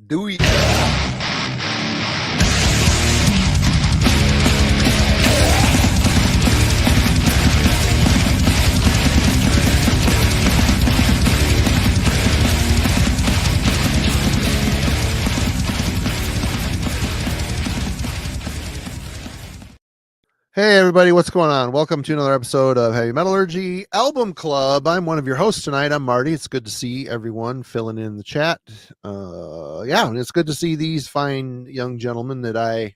Do we? Hey everybody, what's going on? Welcome to another episode of Heavy Metallurgy Album Club. I'm one of your hosts tonight. I'm Marty. It's good to see everyone filling in the chat. Yeah, it's good to see these fine young gentlemen that I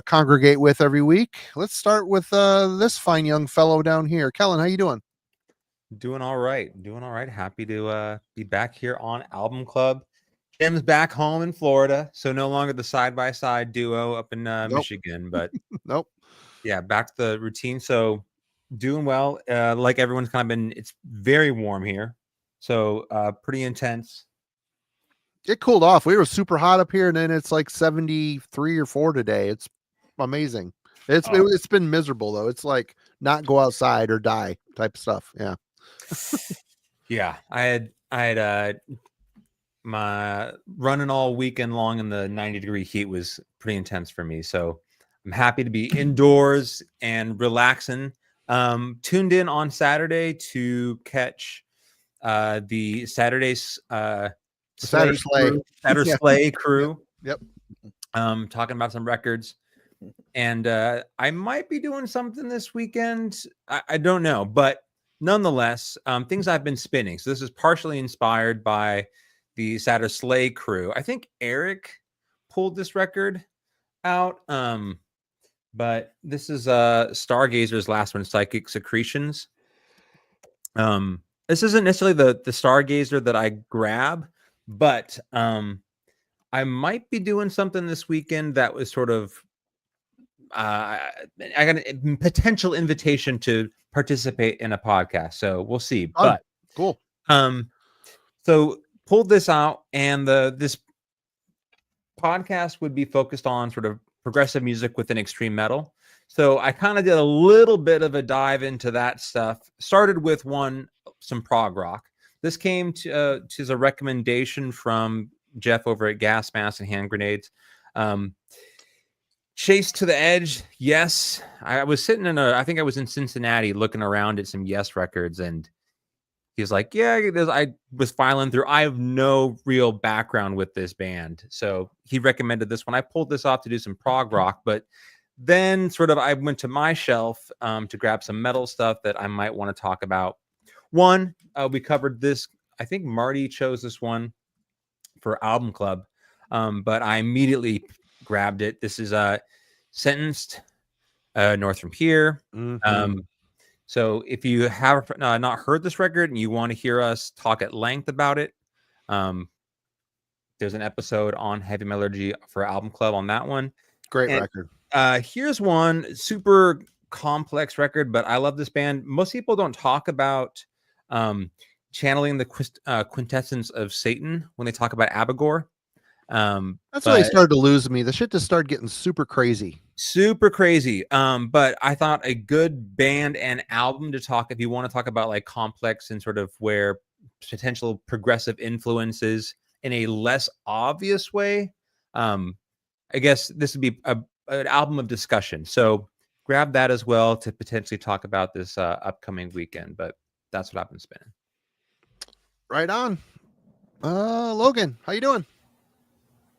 congregate with every week. Let's start with this fine young fellow down here. Kellen, how you doing? Doing all right. Happy to be back here on Album Club. Jim's back home in Florida, so no longer the side-by-side duo up in Michigan, but Nope. Yeah, back to the routine. So doing well. Like everyone's kind of been, it's very warm here, so pretty intense. It cooled off. We were super hot up here, and then it's like 73 or 4 today. It's amazing. It's been miserable though. It's like not go outside or die type of stuff. Yeah. Yeah, I had my running all weekend long in the 90-degree heat was pretty intense for me. So I'm happy to be indoors and relaxing. Tuned in on Saturday to catch the Saturday's Slay crew. Yep. Talking about some records. And I might be doing something this weekend. I don't know, but nonetheless, things I've been spinning. So this is partially inspired by the Saturday Slay crew. I think Eric pulled this record out. But this is Stargazer's last one, Psychic Secretions. This isn't necessarily the Stargazer that I grab, but I might be doing something this weekend that was sort of I got a potential invitation to participate in a podcast, so we'll see. But cool. So pulled this out, and this podcast would be focused on sort of progressive music within extreme metal. So I kind of did a little bit of a dive into that stuff. Started with some prog rock. This came to a recommendation from Jeff over at Gas Mask and Hand Grenades. Chase to the Edge. Yes. I was sitting I think I was in Cincinnati looking around at some Yes records, and he's like, yeah, I was filing through. I have no real background with this band. So he recommended this one. I pulled this off to do some prog rock, but then sort of I went to my shelf to grab some metal stuff that I might want to talk about. One, we covered this. I think Marty chose this one for Album Club, but I immediately grabbed it. This is Sentenced, North From Here. Mm-hmm. So if you have not heard this record and you want to hear us talk at length about it, there's an episode on Heavy Metallurgy for Album Club on that one. Great record. Here's one super complex record, but I love this band. Most people don't talk about channeling the quintessence of Satan when they talk about Abigor. That's why they started to lose me. The shit just started getting super crazy. But I thought a good band and album to talk, if you want to talk about like complex and sort of where potential progressive influences in a less obvious way. I guess this would be an album of discussion. So grab that as well to potentially talk about this upcoming weekend. But that's what I've been spinning. Right on. Logan, how you doing?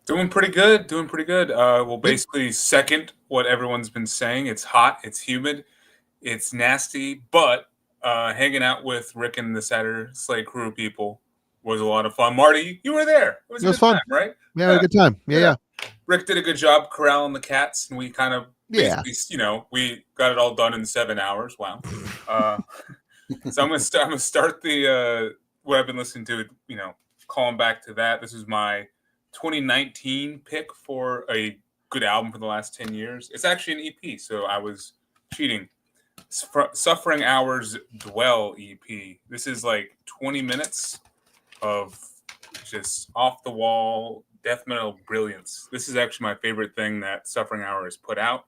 Doing pretty good. Well, basically second what everyone's been saying. It's hot, it's humid, it's nasty, but hanging out with Rick and the Saturday Slay crew people was a lot of fun. Marty, you were there. It was fun, right? Yeah, had a good time. Yeah. Rick did a good job corralling the cats, and we kind of we got it all done in 7 hours. Wow. So I'm gonna start the what I've been listening to. Calling back to that. This is my 2019 pick for a good album for the last 10 years. It's actually an EP, so I was cheating. Suffering Hours Dwell EP. This is like 20 minutes of just off the wall death metal brilliance. This is actually my favorite thing that Suffering Hours put out.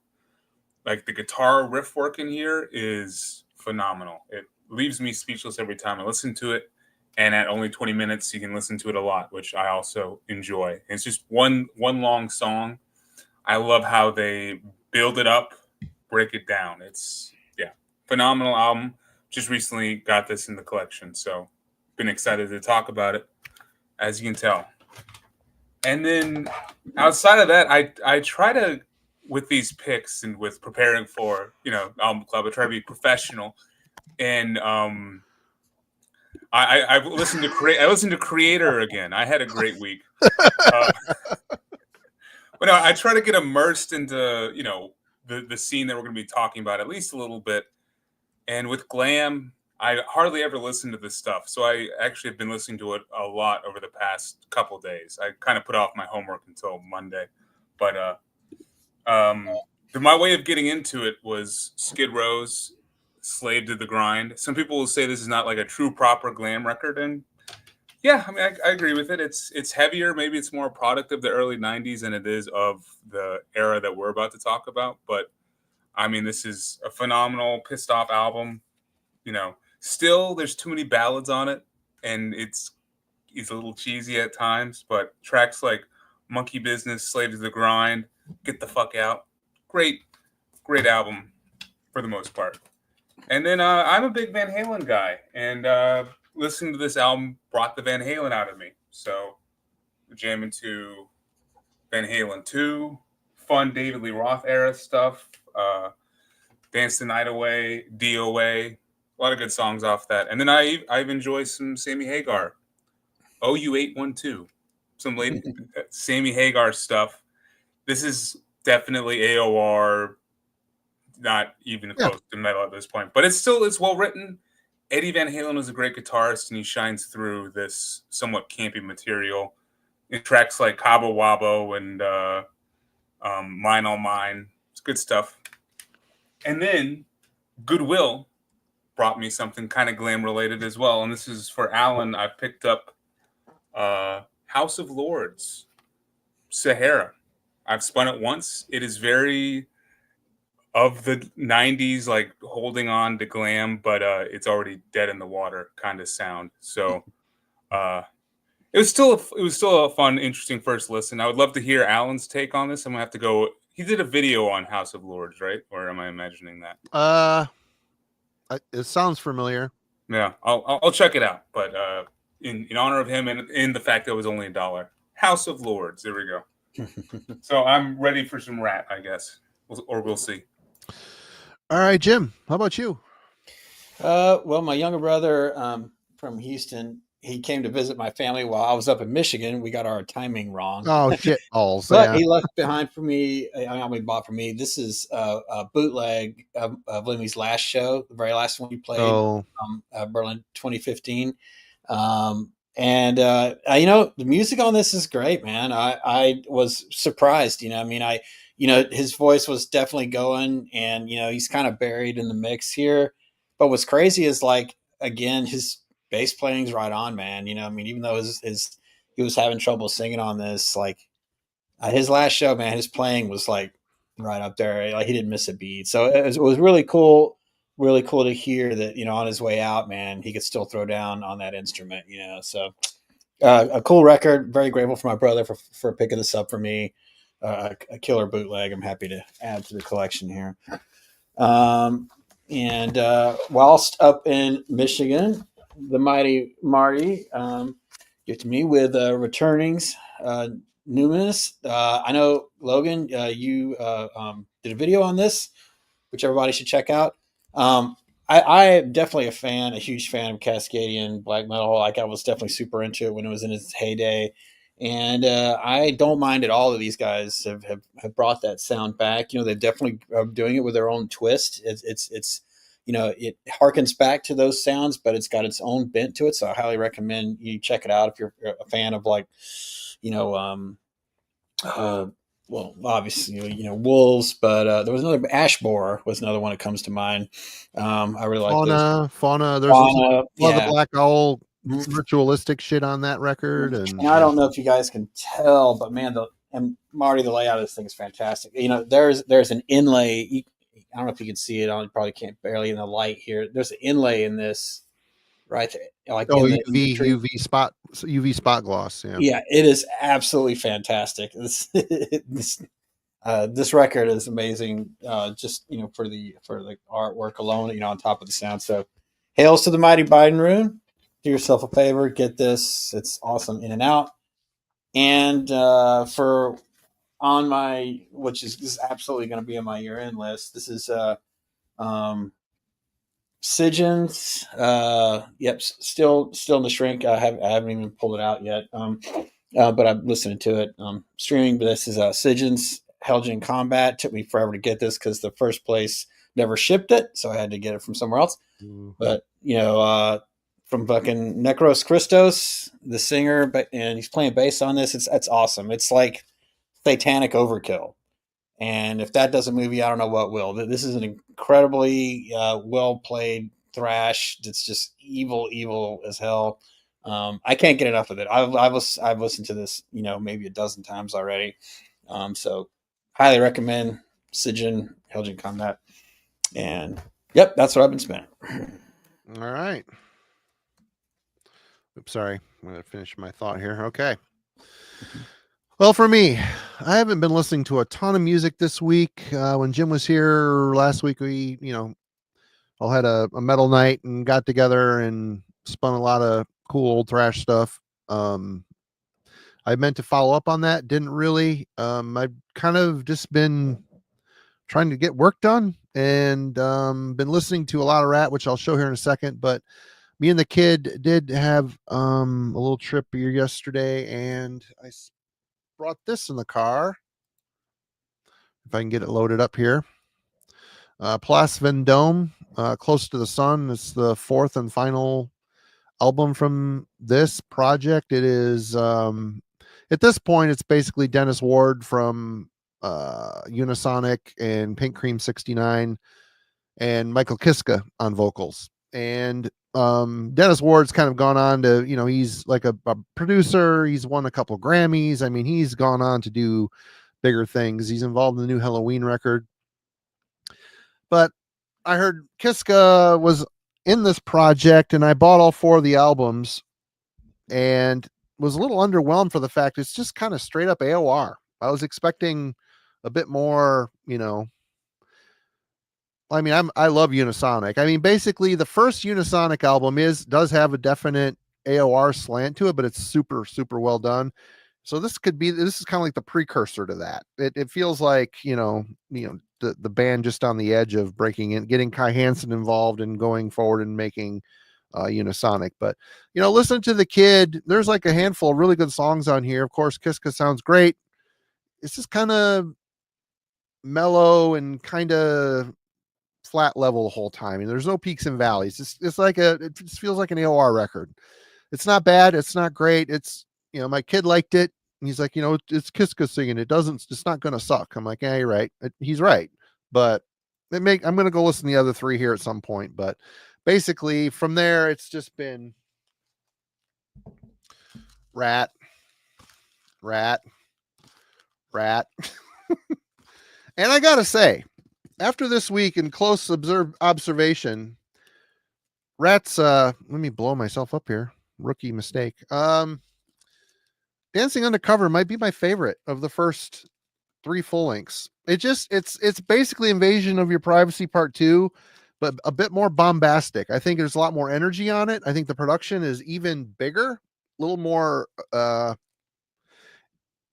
Like the guitar riff work in here is phenomenal. It leaves me speechless every time I listen to it. And at only 20 minutes, you can listen to it a lot, which I also enjoy. It's just one long song. I love how they build it up, break it down. It's phenomenal album. Just recently got this in the collection, so been excited to talk about it, as you can tell. And then outside of that, I try to, with these picks and with preparing for album club, I try to be professional. And I listened to Creator again. I had a great week. But no, I try to get immersed into the scene that we're going to be talking about at least a little bit. And with Glam, I hardly ever listen to this stuff, so I actually have been listening to it a lot over the past couple days. I kind of put off my homework until Monday, but my way of getting into it was Skid Row's "Slave to the Grind." Some people will say this is not like a true proper Glam record, and yeah, I mean I agree with it. It's heavier, maybe it's more a product of the early '90s than it is of the era that we're about to talk about, but. I mean, this is a phenomenal pissed off album. Still there's too many ballads on it, and it's a little cheesy at times, but tracks like Monkey Business, Slave to the Grind, Get the Fuck Out. Great album for the most part. And then I'm a big Van Halen guy, and listening to this album brought the Van Halen out of me. So jamming to Van Halen 2, fun David Lee Roth era stuff. Dance the Night Away, DOA, a lot of good songs off that. And then I've enjoyed some Sammy Hagar, OU812, some late Sammy Hagar stuff. This is definitely AOR, not even close to metal at this point, but it's well written. Eddie Van Halen is a great guitarist, and he shines through this somewhat campy material in tracks like Cabo Wabo and Mine All Mine. It's good stuff. And then Goodwill brought me something kind of Glam related as well. And this is for Alan. I picked up House of Lords, Sahara. I've spun it once. It is very of the 90s, like holding on to Glam, but it's already dead in the water kind of sound. So it was still a fun, interesting first listen. I would love to hear Alan's take on this. I'm gonna have to go. He did a video on House of Lords, right? Or am I imagining that? It sounds familiar. Yeah, I'll check it out. But in honor of him and in the fact that it was only $1, House of Lords. There we go. So I'm ready for some Ratt, I guess, or we'll see. All right, Jim. How about you? Well, my younger brother from Houston. He came to visit my family while I was up in Michigan. We got our timing wrong. Oh, shit balls. But he left behind for me. He bought for me. This is a bootleg of Limmy's last show, the very last one he played, Berlin 2015. The music on this is great, man. I was surprised, his voice was definitely going, and, he's kind of buried in the mix here. But what's crazy is, like, again, his bass playing's right on, man. Even though he was having trouble singing on this, like his last show, man, his playing was like right up there. Like he didn't miss a beat. So it was really cool to hear that, on his way out, man, he could still throw down on that instrument, So a cool record. Very grateful for my brother for picking this up for me. A killer bootleg. I'm happy to add to the collection here. Whilst up in Michigan, the mighty Marty get to me with returnings numinous. I know, Logan, you did a video on this, which everybody should check out. I am definitely a huge fan of Cascadian black metal. Like, I was definitely super into it when it was in its heyday. And I don't mind at all that these guys have brought that sound back. They definitely are doing it with their own twist. It's it harkens back to those sounds, but it's got its own bent to it. So I highly recommend you check it out if you're a fan of, like, obviously, Wolves, but there was another, Ash Borer was another one that comes to mind. I really like Fauna. There's a lot of the Black Owl ritualistic shit on that record. And I don't know if you guys can tell, but man, and Marty, the layout of this thing is fantastic. There's an inlay. I don't know if you can see it. I probably can't barely in the light here. There's an inlay in this right there, like Oh, in the tree. UV spot gloss. Yeah. Yeah, it is absolutely fantastic. This record is amazing. Just for the artwork alone, on top of the sound. So, hails to the mighty Biden Rune. Do yourself a favor, get this. It's awesome in and out. And for on my, this is absolutely going to be on my year end list. This is Sigins. Yep, still in the shrink. I haven't even pulled it out yet. But I'm listening to it streaming. But this is Sigins Helgen Combat. Took me forever to get this because the first place never shipped it, so I had to get it from somewhere else. But from fucking Necros Christos, the singer, and he's playing bass on this. It's awesome. It's like satanic overkill, and if that doesn't move you, I don't know what will. This is an incredibly well played thrash. It's just evil as hell. I can't get enough of it. I've listened to this, maybe a dozen times already. So highly recommend Sigin Helgen Combat. And yep, that's what I've been spending. All right. Oops, sorry. I'm going to finish my thought here. Okay. Well, for me, I haven't been listening to a ton of music this week. When Jim was here last week, we, all had a metal night and got together and spun a lot of cool old thrash stuff. I meant to follow up on that. Didn't really. I've kind of just been trying to get work done and been listening to a lot of Ratt, which I'll show here in a second. But me and the kid did have a little trip here yesterday, and I brought this in the car. If I can get it loaded up here. Place Vendôme, Close to the Sun. It's the fourth and final album from this project. It is at this point it's basically Dennis Ward from Unisonic and Pink Cream 69 and Michael Kiska on vocals. And Dennis Ward's kind of gone on to, he's like a producer. He's won a couple Grammys. I mean, he's gone on to do bigger things. He's involved in the new Halloween record. But I heard Kiska was in this project, and I bought all 4 of the albums and was a little underwhelmed for the fact it's just kind of straight up AOR. I was expecting a bit more, I mean, I love Unisonic. I mean, basically the first Unisonic album does have a definite AOR slant to it, but it's super, super well done. So this is kind of like the precursor to that. It feels like, the band just on the edge of breaking in, getting Kai Hansen involved and going forward and making Unisonic. But, listen to the kid. There's like a handful of really good songs on here. Of course, Kiska sounds great. It's just kind of mellow and kind of flat level the whole time, and there's no peaks and valleys. It just feels like an AOR record. It's not bad, it's not great. It's my kid liked it, and he's like, it's Kiska singing. It's not gonna suck. I'm like, yeah, you're right. He's right. But I'm gonna go listen to the other 3 here at some point. But basically from there it's just been Ratt. And I gotta say, after this week in close observation, Ratt's let me blow myself up here. Rookie mistake. Dancing Undercover might be my favorite of the first 3 full lengths. It's basically Invasion of Your Privacy Part 2, but a bit more bombastic. I think there's a lot more energy on it. I think the production is even bigger, a little more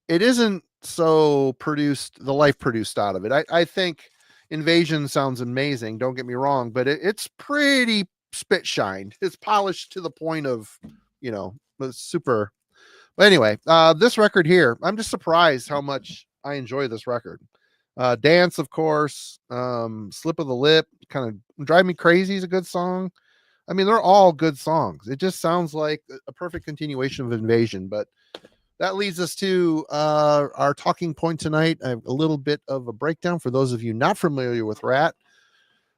it isn't so the life produced out of it. I think Invasion sounds amazing, don't get me wrong, but it's pretty spit shined. It's polished to the point of, super. But anyway, this record here, I'm just surprised how much I enjoy this record. Dance, of course, Slip of the Lip, kind of Drive Me Crazy is a good song. I mean, they're all good songs. It just sounds like a perfect continuation of Invasion. But that leads us to our talking point tonight. I have a little bit of a breakdown for those of you not familiar with Ratt.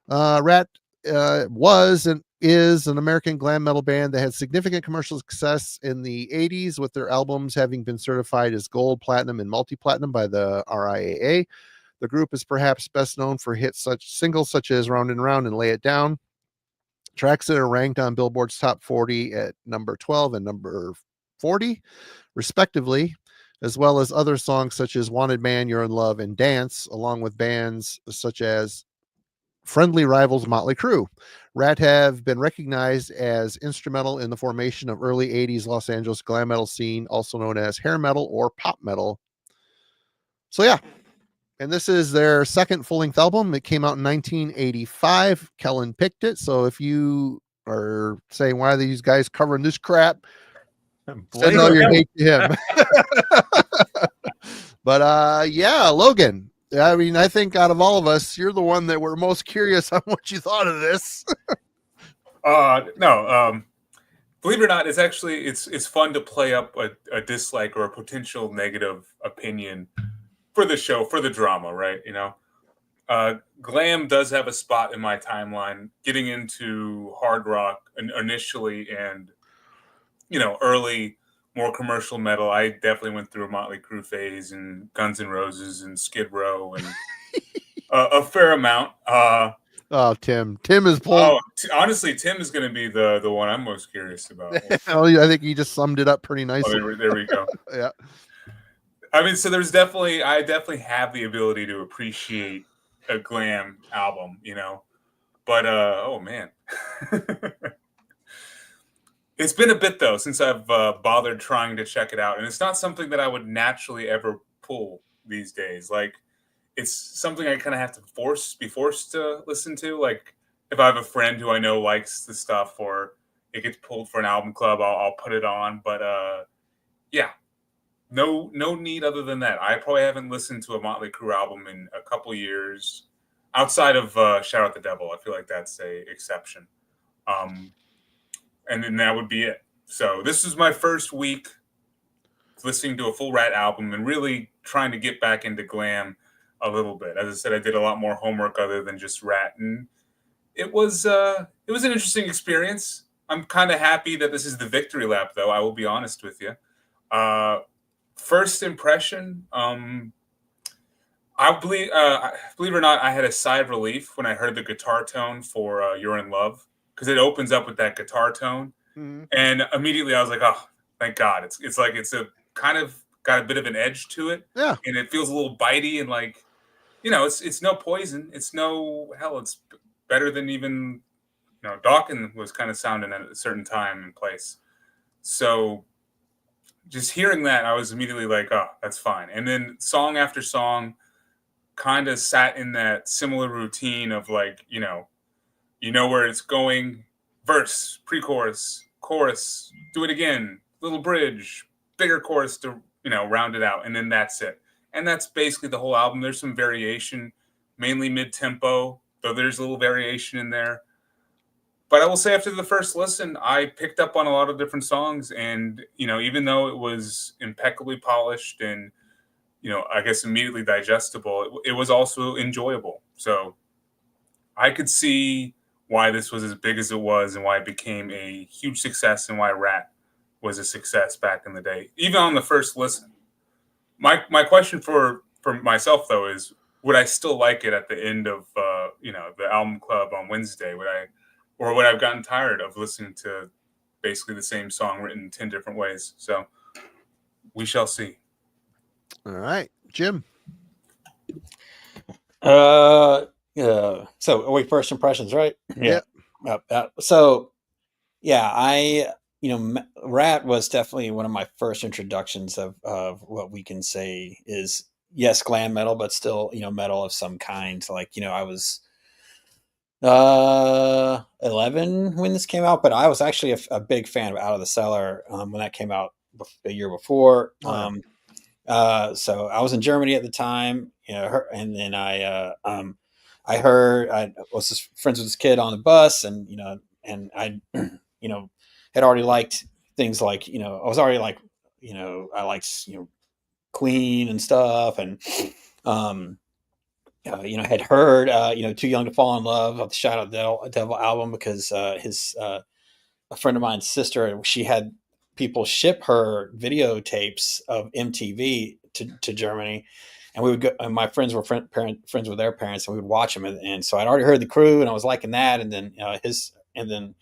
Ratt was and is an American glam metal band that had significant commercial success in the 80s, with their albums having been certified as gold, platinum, and multi-platinum by the RIAA. The group is perhaps best known for hits singles such as Round and Round and Lay It Down. Tracks that are ranked on Billboard's top 40 at number 12 and number 40, respectively, as well as other songs such as Wanted Man, You're in Love, and Dance, along with bands such as friendly rivals Motley Crue. Ratt have been recognized as instrumental in the formation of early 80s Los Angeles glam metal scene, also known as hair metal or pop metal. So yeah, and this is their second full-length album. It came out in 1985. Kellen picked it. So if you are saying, why are these guys covering this crap? Send all your hate to him. But yeah, Logan, I mean, I think out of all of us, you're the one that were most curious on what you thought of this. No, believe it or not, it's actually it's fun to play up a dislike or a potential negative opinion for the show, for the drama, right? You know, Glam does have a spot in my timeline. Getting into hard rock initially, and you know, early more commercial metal, I definitely went through a Motley Crue phase and Guns N' Roses and Skid Row and a fair amount. Oh, Tim is pulling. Honestly, Tim is going to be the one I'm most curious about. Oh, I think you just summed it up pretty nicely. There we go. Yeah. I mean, so I definitely have the ability to appreciate a glam album, you know, but oh man. It's been a bit though since I've bothered trying to check it out, and it's not something that I would naturally ever pull these days. Like, it's something I kind of have to be forced to listen to. Like, if I have a friend who I know likes the stuff, or it gets pulled for an album club, I'll put it on. But yeah, no need other than that. I probably haven't listened to a Motley Crue album in a couple years, outside of Shout Out the Devil. I feel like that's a exception. And then that would be it. So this is my first week listening to a full Ratt album and really trying to get back into glam a little bit. As I said, I did a lot more homework other than just Ratt, and it was an interesting experience. I'm kind of happy that this is the victory lap, though. I will be honest with you. First impression, I believe it or not, I had a sigh of relief when I heard the guitar tone for "You're in Love," because it opens up with that guitar tone, and immediately I was like, "Oh, thank God!" It's like it's a kind of got a bit of an edge to it, yeah, and it feels a little bitey and like, you know, it's no Poison, it's no hell, it's better than even, you know, Dokken was kind of sounding at a certain time and place. So just hearing that, I was immediately like, oh, that's fine. And then song after song kind of sat in that similar routine of like, you know where it's going, verse, pre-chorus, chorus, do it again, little bridge, bigger chorus to, you know, round it out. And then that's it. And that's basically the whole album. There's some variation, mainly mid-tempo, though there's a little variation in there. But I will say after the first listen, I picked up on a lot of different songs. And, you know, even though it was impeccably polished and, you know, I guess immediately digestible, it was also enjoyable. So I could see why this was as big as it was and why it became a huge success and why Ratt was a success back in the day, even on the first listen. My question for myself, though, is would I still like it at the end of, you know, the album club on Wednesday? Would I have gotten tired of listening to basically the same song written 10 different ways? So we shall see. All right, Jim. So wait, first impressions, right? Yeah. So yeah, Ratt was definitely one of my first introductions of what we can say is, yes, glam metal, but still, you know, metal of some kind. Like, you know, I was 11 when this came out, but I was actually a big fan of Out of the Cellar when that came out a year before. So I was in Germany at the time, you know, and then I heard, I was just friends with this kid on the bus, and, you know, and I, you know, had already liked things like, you know, I was already like, you know, I liked, you know, Queen and stuff. And, you know, had heard, you know, Too Young to Fall in Love of the Shout Out the Devil album, because a friend of mine's sister, she had people ship her videotapes of MTV to Germany, and we would go, and my friends were friends with their parents, and we would watch them. And so I'd already heard the Crew, and I was liking that. And then and then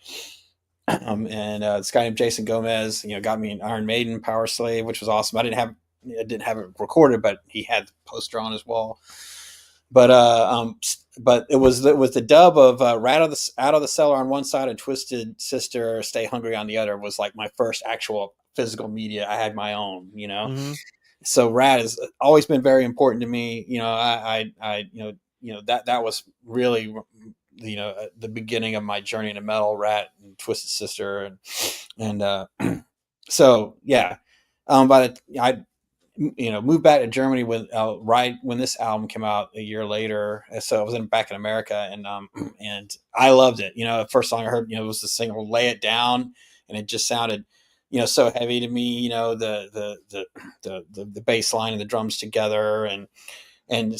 this guy named Jason Gomez, got me an Iron Maiden Power Slave, which was awesome. I didn't have it recorded, but he had the poster on his wall. But it was the dub of Ratt Out of the Cellar on one side and Twisted Sister Stay Hungry on the other was like my first actual physical media. I had my own, Mm-hmm. So Ratt has always been very important to me. That was really, the beginning of my journey into metal. Ratt and Twisted Sister, and so yeah. But I moved back to Germany right when this album came out a year later. So I was back in America, and I loved it. The first song I heard, was the single "Lay It Down," and it just sounded, so heavy to me. The bass line and the drums together, and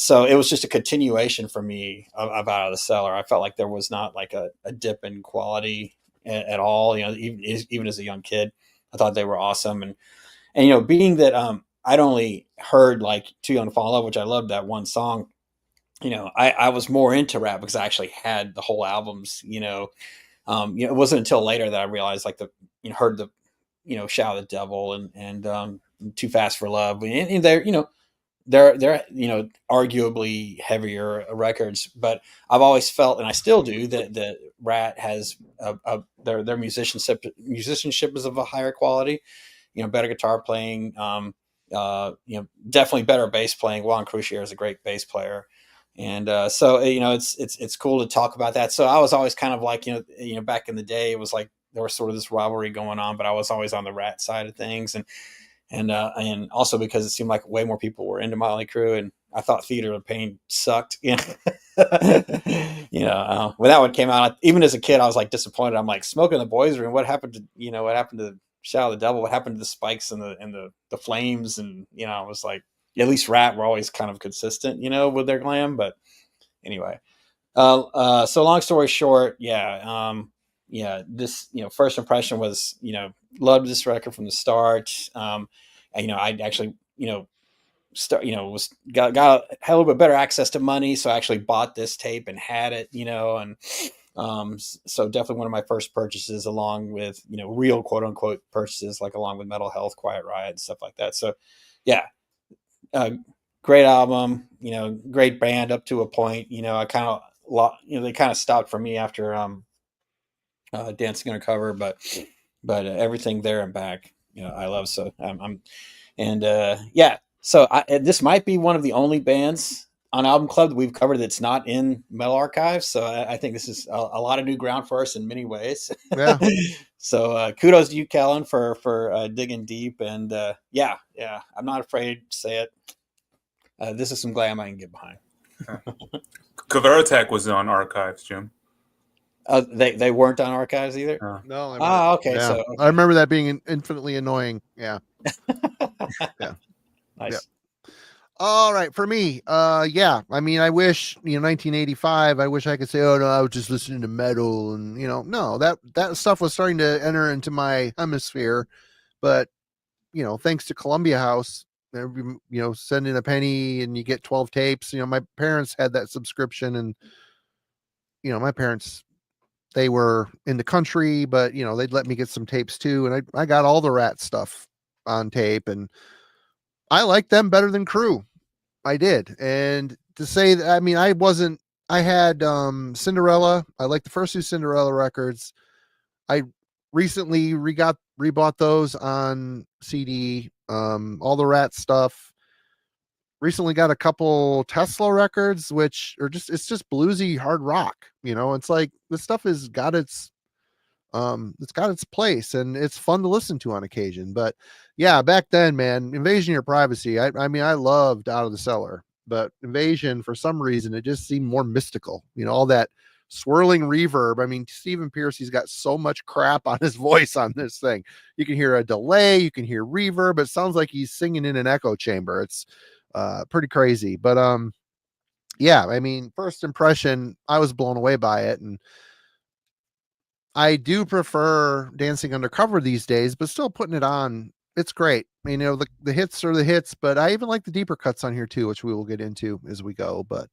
so it was just a continuation for me of Out of the Cellar. I felt like there was not like a dip in quality at all. Even as a young kid, I thought they were awesome, and being that I'd only heard like Too Young to Fall in Love, which I loved that one song. I was more into Ratt because I actually had the whole albums. It wasn't until later that I realized like heard the Shout of the Devil and Too Fast for Love, and they're arguably heavier records, but I've always felt, and I still do, that Ratt has their musicianship is of a higher quality. Better guitar playing. Definitely better bass playing. Juan Crucier is a great bass player. And so it's cool to talk about that. So I was always kind of like, back in the day, it was like there was sort of this rivalry going on, but I was always on the Ratt side of things. And also because it seemed like way more people were into Motley Crue, and I thought Theater of Pain sucked. When that one came out, even as a kid, I was like disappointed. I'm like, Smoke in the Boys Room. What happened to Shout of the Devil? What happened to the spikes and the flames? And I was like, at least Ratt were always kind of consistent, with their glam. But anyway, so long story short, this first impression was loved this record from the start. I actually had a little bit better access to money, so I actually bought this tape and had it, and so definitely one of my first purchases, along with real quote unquote purchases, like along with Metal Health, Quiet Riot, and stuff like that. So yeah, great album, great band up to a point. I kind of they kind of stopped for me after Dancing Undercover, but everything there and back, I love. So so this might be one of the only bands on Album Club that we've covered that's not in Metal Archives. So I think this is a lot of new ground for us in many ways. Yeah. So kudos to you, Kellen, for digging deep. And I'm not afraid to say it. This is some glam I can get behind. Kverotek was on Archives, Jim. They weren't on Archives either? No. Okay. Yeah. So okay. I remember that being infinitely annoying. Yeah. Yeah. Nice. Yeah. All right. For me, I mean, I wish, 1985, I wish I could say, oh no, I was just listening to metal, and no, that stuff was starting to enter into my hemisphere. But, thanks to Columbia House, send in a penny and you get 12 tapes. My parents had that subscription, and, my parents, they were in the country, but they'd let me get some tapes too. And I got all the Ratt stuff on tape, and I liked them better than Crew. I did. And to say that, I mean, I had Cinderella. I liked the first two Cinderella records. I recently rebought those on CD. All the Ratt stuff. Recently got a couple Tesla records, which are it's just bluesy hard rock. It's like this stuff has got it's got its place, and it's fun to listen to on occasion. But yeah, back then, man, Invasion of Your Privacy. I mean, I loved Out of the Cellar, but Invasion, for some reason, it just seemed more mystical. All that swirling reverb. I mean, Stephen Pearcy's got so much crap on his voice on this thing. You can hear a delay, you can hear reverb. It sounds like he's singing in an echo chamber. It's pretty crazy. But yeah, I mean, first impression, I was blown away by it, and I do prefer Dancing Undercover these days, but still putting it on, it's great. The hits are the hits, but I even like the deeper cuts on here too, which we will get into as we go. But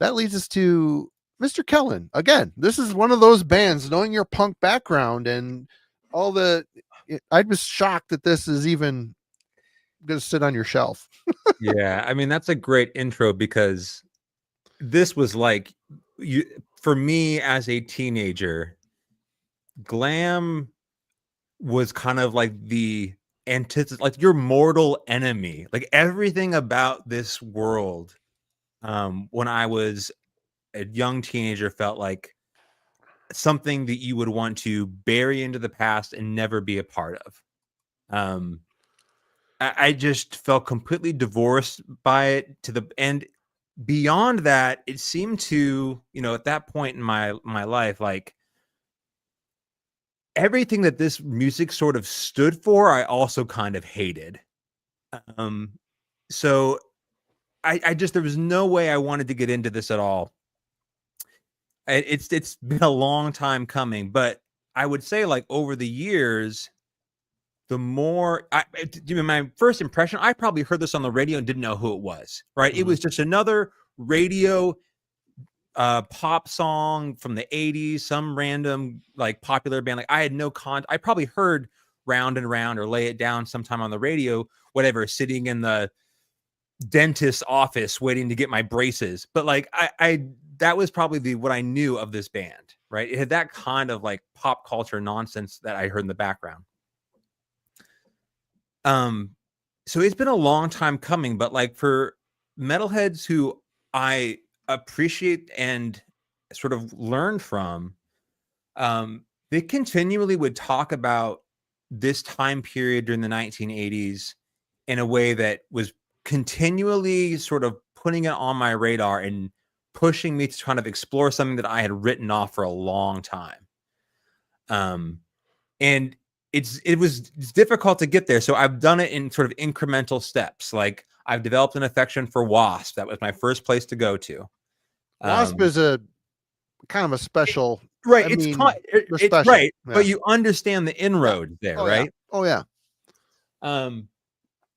that leads us to Mr. Kellen, again, this is one of those bands, knowing your punk background and all I was shocked that this is even going to sit on your shelf. Yeah, I mean, that's a great intro because this was like, for me as a teenager, Glam was kind of like the antithesis, like your mortal enemy. Like everything about this world, when I was a young teenager, felt like something that you would want to bury into the past and never be a part of. I just felt completely divorced by it to the end. Beyond that, it seemed to, at that point in my life, like everything that this music sort of stood for, I also kind of hated. So I just, there was no way I wanted to get into this at all. It's been a long time coming, but I would say like over the years, the more my first impression, I probably heard this on the radio and didn't know who it was, right? Mm-hmm. It was just another radio pop song from the 80s, some random like popular band. Like I had no I probably heard Round and Round or Lay It Down sometime on the radio, whatever, sitting in the dentist's office waiting to get my braces. But like I that was probably what I knew of this band, right? It had that kind of like pop culture nonsense that I heard in the background. So it's been a long time coming, but like for metalheads who I appreciate and sort of learn from, they continually would talk about this time period during the 1980s in a way that was continually sort of putting it on my radar and pushing me to kind of explore something that I had written off for a long time. And it was difficult to get there. So I've done it in sort of incremental steps. Like I've developed an affection for Wasp. That was my first place to go to. Wasp is a kind of a special, right? It's special, right, yeah. But you understand the inroad there, oh, right? Yeah. Oh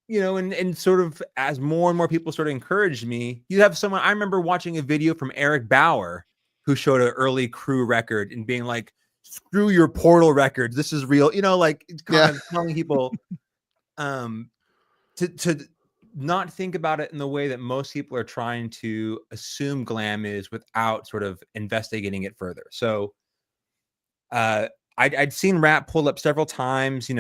yeah. And sort of as more and more people sort of encouraged me, you have someone. I remember watching a video from Eric Bauer who showed an early Crew record and being like, "Screw your Portal records. This is real." Like kind of telling people to not think about it in the way that most people are trying to assume Glam is without sort of investigating it further. So I'd seen Ratt pulled up several times,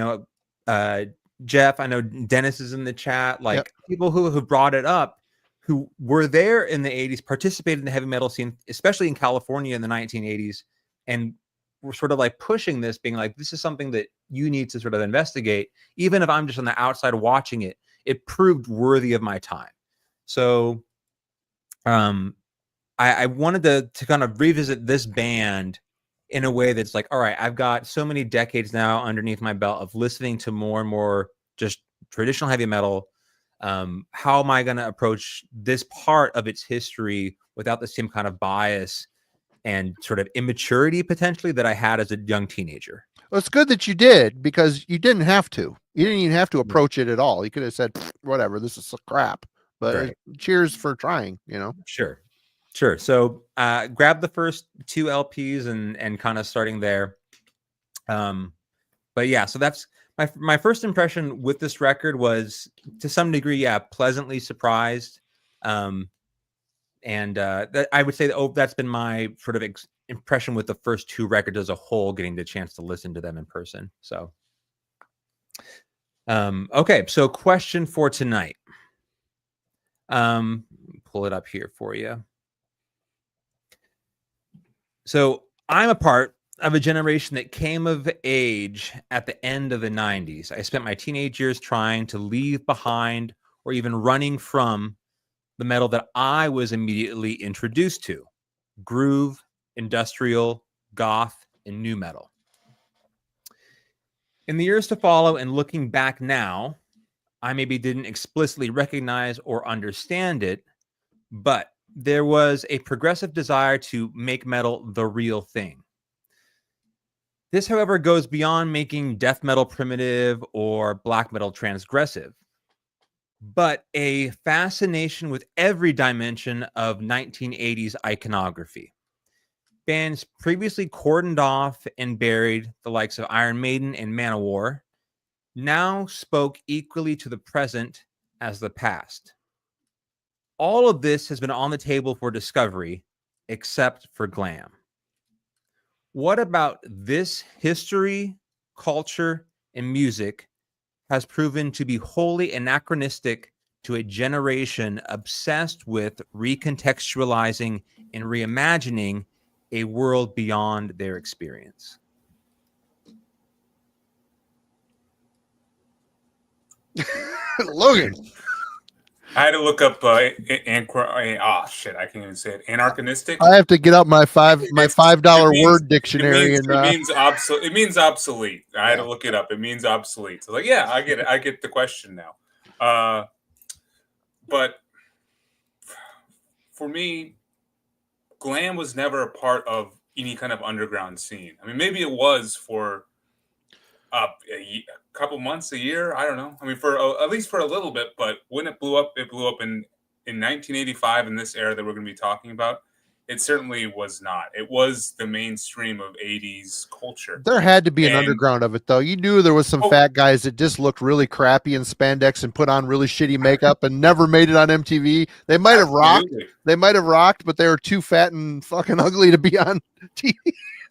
Jeff, I know Dennis is in the chat, like people who have brought it up, who were there in the 80s, participated in the heavy metal scene, especially in California in the 1980s. And we're sort of like pushing this, being like, this is something that you need to sort of investigate. Even if I'm just on the outside watching it, it proved worthy of my time. So I wanted to kind of revisit this band in a way that's like, all right, I've got so many decades now underneath my belt of listening to more and more just traditional heavy metal. How am I going to approach this part of its history without the same kind of bias and sort of immaturity potentially that I had as a young teenager? Well, it's good that you did, because you didn't have to. You didn't even have to approach it at all. You could have said, whatever, this is crap. But right. Cheers for trying, Sure. So grab the first 2 LPs and kind of starting there. But yeah, so that's my first impression with this record was to some degree, pleasantly surprised. And that I would say that's been my sort of impression with the first 2 records as a whole, getting the chance to listen to them in person. So, okay. So question for tonight. Pull it up here for you. So I'm a part of a generation that came of age at the end of the 90s. I spent my teenage years trying to leave behind or even running from the metal that I was immediately introduced to: groove, industrial, goth, and nu metal. In the years to follow and looking back now, I maybe didn't explicitly recognize or understand it, but there was a progressive desire to make metal the real thing. This, however, goes beyond making death metal primitive or black metal transgressive, but a fascination with every dimension of 1980s iconography. bands previously cordoned off and buried, the likes of Iron Maiden and Manowar, now spoke equally to the present as the past. All of this has been on the table for discovery, except for glam. What about this history, culture, and music has proven to be wholly anachronistic to a generation obsessed with recontextualizing and reimagining a world beyond their experience? Logan. I had to look up I can't even say it. Anachronistic. I have to get out my $5 word dictionary. It means obsolete. It means obsolete. I had to look it up. It means obsolete. So like, yeah, I get it. I get the question now. But for me, glam was never a part of any kind of underground scene. I mean, maybe it was for a couple months, a year. I don't know. I mean, for at least for a little bit. But when it blew up in 1985 in this era that we're going to be talking about. It certainly was not. It was the mainstream of 80s culture. There had to be an underground of it, though. You knew there was some fat guys that just looked really crappy in spandex and put on really shitty makeup and never made it on MTV. They might have rocked. They might have rocked, but they were too fat and fucking ugly to be on TV.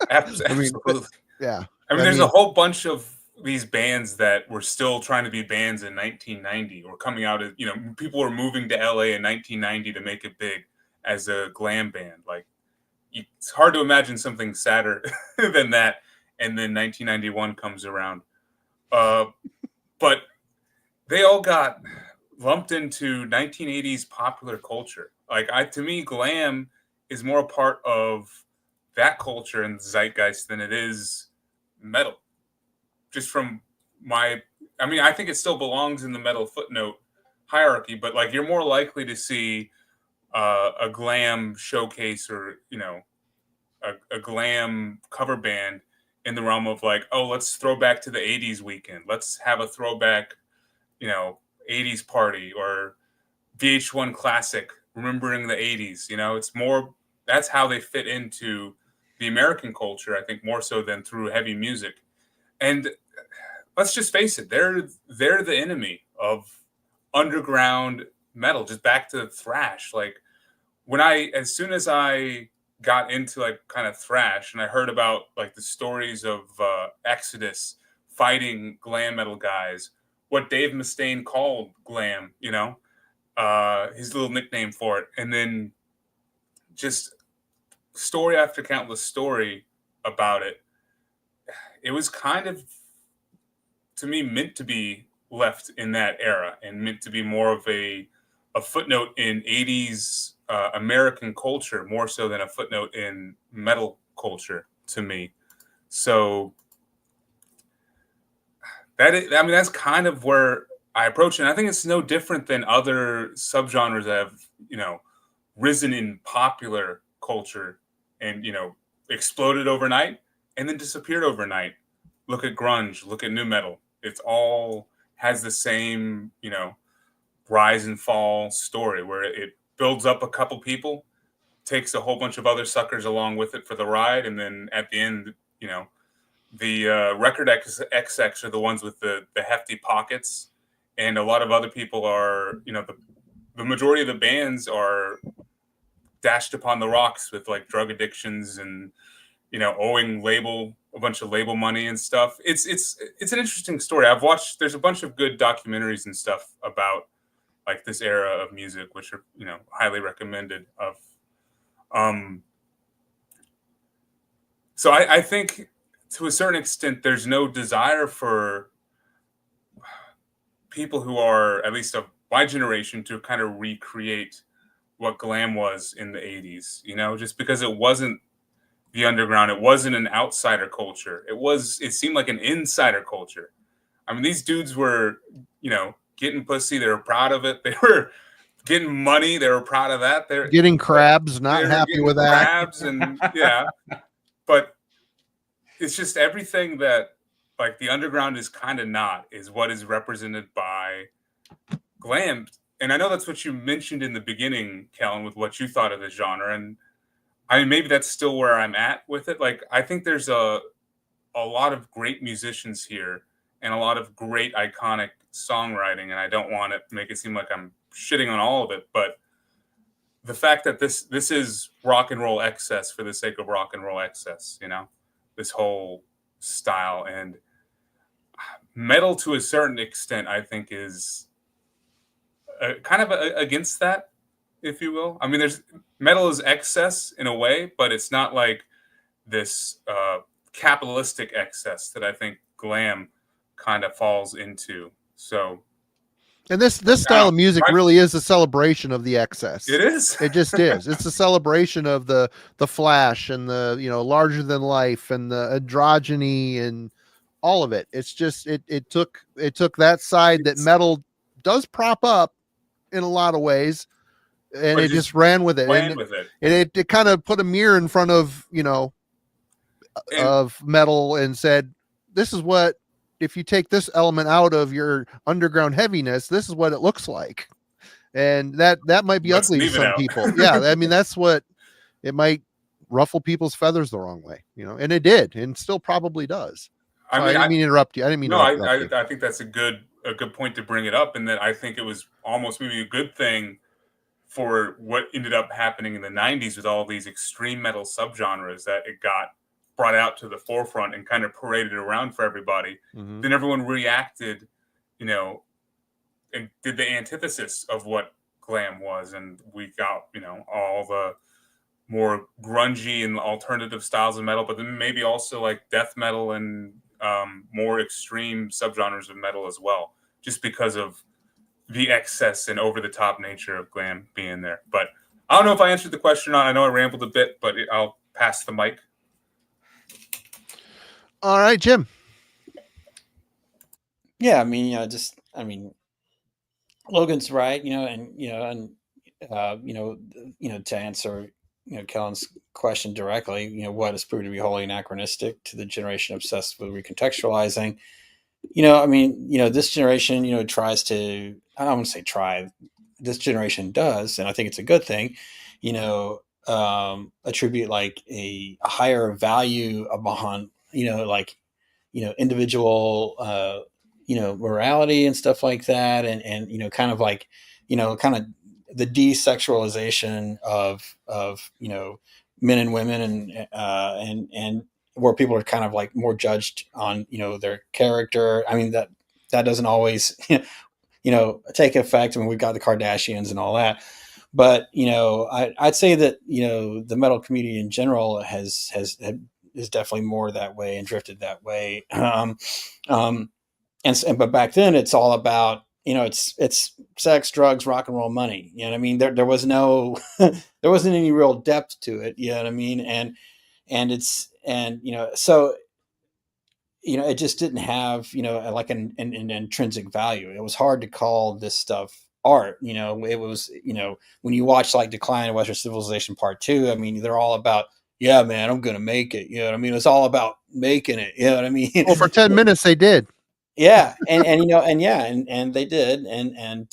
Absolutely. Yeah. I mean, there's a whole bunch of these bands that were still trying to be bands in 1990 or coming out as, people were moving to LA in 1990 to make it big as a glam band. Like, it's hard to imagine something sadder than that. And then 1991 comes around. But they all got lumped into 1980s popular culture. Like, to me, glam is more a part of that culture and zeitgeist than it is metal. Just from I think it still belongs in the metal footnote hierarchy, but like, you're more likely to see a glam showcase or a glam cover band in the realm of like, oh, let's throw back to the 80s weekend, let's have a throwback 80s party, or VH1 classic remembering the 80s. It's more, that's how they fit into the American culture, I think, more so than through heavy music. And let's just face it, they're the enemy of underground metal, just back to thrash. Like, as soon as I got into like kind of thrash and I heard about like the stories of Exodus fighting glam metal guys, what Dave Mustaine called glam, his little nickname for it. And then just story after countless story about it. It was kind of, to me, meant to be left in that era and meant to be more of a footnote in 80s American culture, more so than a footnote in metal culture to me. So that's kind of where I approach it. And I think it's no different than other subgenres that have, risen in popular culture and, exploded overnight and then disappeared overnight. Look at grunge, look at nu metal. It's all has the same, rise and fall story where it builds up a couple people, takes a whole bunch of other suckers along with it for the ride. And then at the end, the record execs are the ones with the hefty pockets. And a lot of other people are, the majority of the bands are dashed upon the rocks with like drug addictions and, owing a bunch of label money and stuff. It's an interesting story. There's a bunch of good documentaries and stuff about like this era of music, which are, highly recommended so I think to a certain extent, there's no desire for people who are at least of my generation to kind of recreate what glam was in the 80s, just because it wasn't the underground. It wasn't an outsider culture. It seemed like an insider culture. I mean, these dudes were, getting pussy. They were proud of it. They were getting money. They were proud of that. They're getting crabs, not happy with that. Crabs and yeah. But it's just everything that like the underground is kind of not, is what is represented by glam. And I know that's what you mentioned in the beginning, Kellen, with what you thought of the genre. And I mean, maybe that's still where I'm at with it. Like, I think there's a lot of great musicians here and a lot of great iconic songwriting, and I don't want to make it seem like I'm shitting on all of it, but the fact that this is rock and roll excess for the sake of rock and roll excess, you know, this whole style, and metal to a certain extent, I think is kind of against that, if you will. I mean, there's metal is excess in a way, but it's not like this capitalistic excess that I think glam kind of falls into. So, and this style of music really is a celebration of the excess. It is. It just is. It's a celebration of the flash and the, you know, larger than life and the androgyny and all of it. It's just it took that side that metal does prop up in a lot of ways, and it just ran with it. And it kind of put a mirror in front of, you know, of metal and said, this is what, if you take this element out of your underground heaviness, this is what it looks like. And that might be ugly to some people. Yeah. I mean, that's what it might ruffle people's feathers the wrong way, you know, and it did, and still probably does. So I didn't mean to interrupt you. I didn't mean to interrupt you. I think that's a good point to bring it up. And that I think it was almost maybe a good thing for what ended up happening in the 90s with all these extreme metal subgenres, that it got brought out to the forefront and kind of paraded around for everybody. Mm-hmm. Then everyone reacted, you know, and did the antithesis of what glam was. And we got, you know, all the more grungy and alternative styles of metal, but then maybe also like death metal and more extreme subgenres of metal as well, just because of the excess and over the top nature of glam being there. But I don't know if I answered the question or not. I know I rambled a bit, but I'll pass the mic. All right, Jim. Yeah, I mean, you know, Logan's right, you know, and to answer, you know, Kellen's question directly, you know, what has proved to be wholly anachronistic to the generation obsessed with recontextualizing. You know, I mean, you know, this generation, you know, tries to, I don't want to say try, this generation does, and I think it's a good thing, you know, attribute like a higher value upon, you know, like, you know, individual, you know, morality and stuff like that. And, you know, kind of like, you know, kind of the desexualization of, you know, men and women and where people are kind of like more judged on, you know, their character. I mean, that doesn't always, you know, take effect. I mean, we've got the Kardashians and all that, but, you know, I'd say that, you know, the metal community in general is definitely more that way and drifted that way. But back then it's all about, you know, it's sex, drugs, rock and roll, money. You know what I mean? There was no, there wasn't any real depth to it. You know what I mean? And you know, so, you know, it just didn't have, you know, like an intrinsic value. It was hard to call this stuff art. You know, it was, you know, when you watch like Decline of Western Civilization Part 2, I mean, they're all about, yeah, man, I'm going to make it. You know what I mean? It's all about making it. You know what I mean? Well, for 10 minutes they did. Yeah. And you know, and they did. And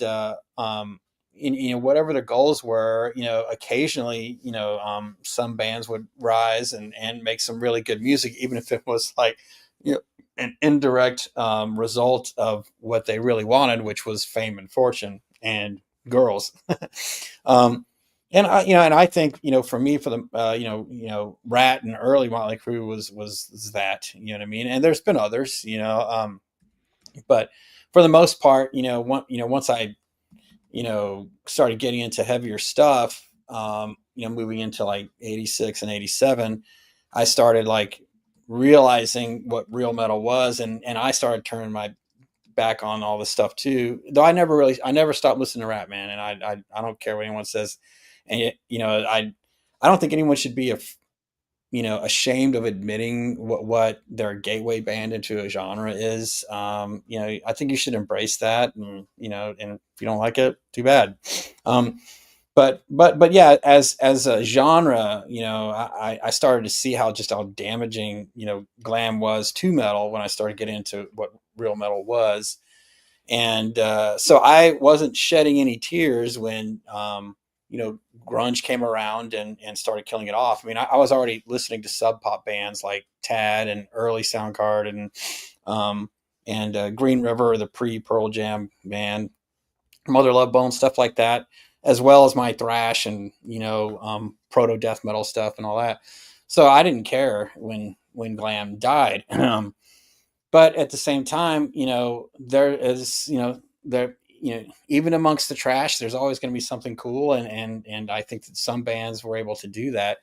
you know, whatever the goals were, you know, occasionally, you know, some bands would rise and make some really good music, even if it was like, you know, an indirect result of what they really wanted, which was fame and fortune and girls. And I think, you know, for me, for the, you know, Ratt and early Motley Crue was that, you know what I mean? And there's been others, you know, but for the most part, you know, once I, you know, started getting into heavier stuff, you know, moving into like 86 and 87, I started like realizing what real metal was. And I started turning my back on all this stuff too, though I never stopped listening to Ratt, man. And I don't care what anyone says. And, you know, I don't think anyone should be, you know, ashamed of admitting what their gateway band into a genre is. You know, I think you should embrace that. And, you know, and if you don't like it, too bad. But yeah, as a genre, you know, I started to see how damaging, you know, glam was to metal when I started getting into what real metal was. And so I wasn't shedding any tears when, grunge came around and started killing it off. I mean, I was already listening to sub pop bands like Tad and early Soundgarden and Green River, the pre Pearl Jam band, Mother Love Bone, stuff like that, as well as my thrash and proto death metal stuff and all that. So I didn't care when Glam died. But at the same time, there is, even amongst the trash, there's always going to be something cool. And I think that some bands were able to do that.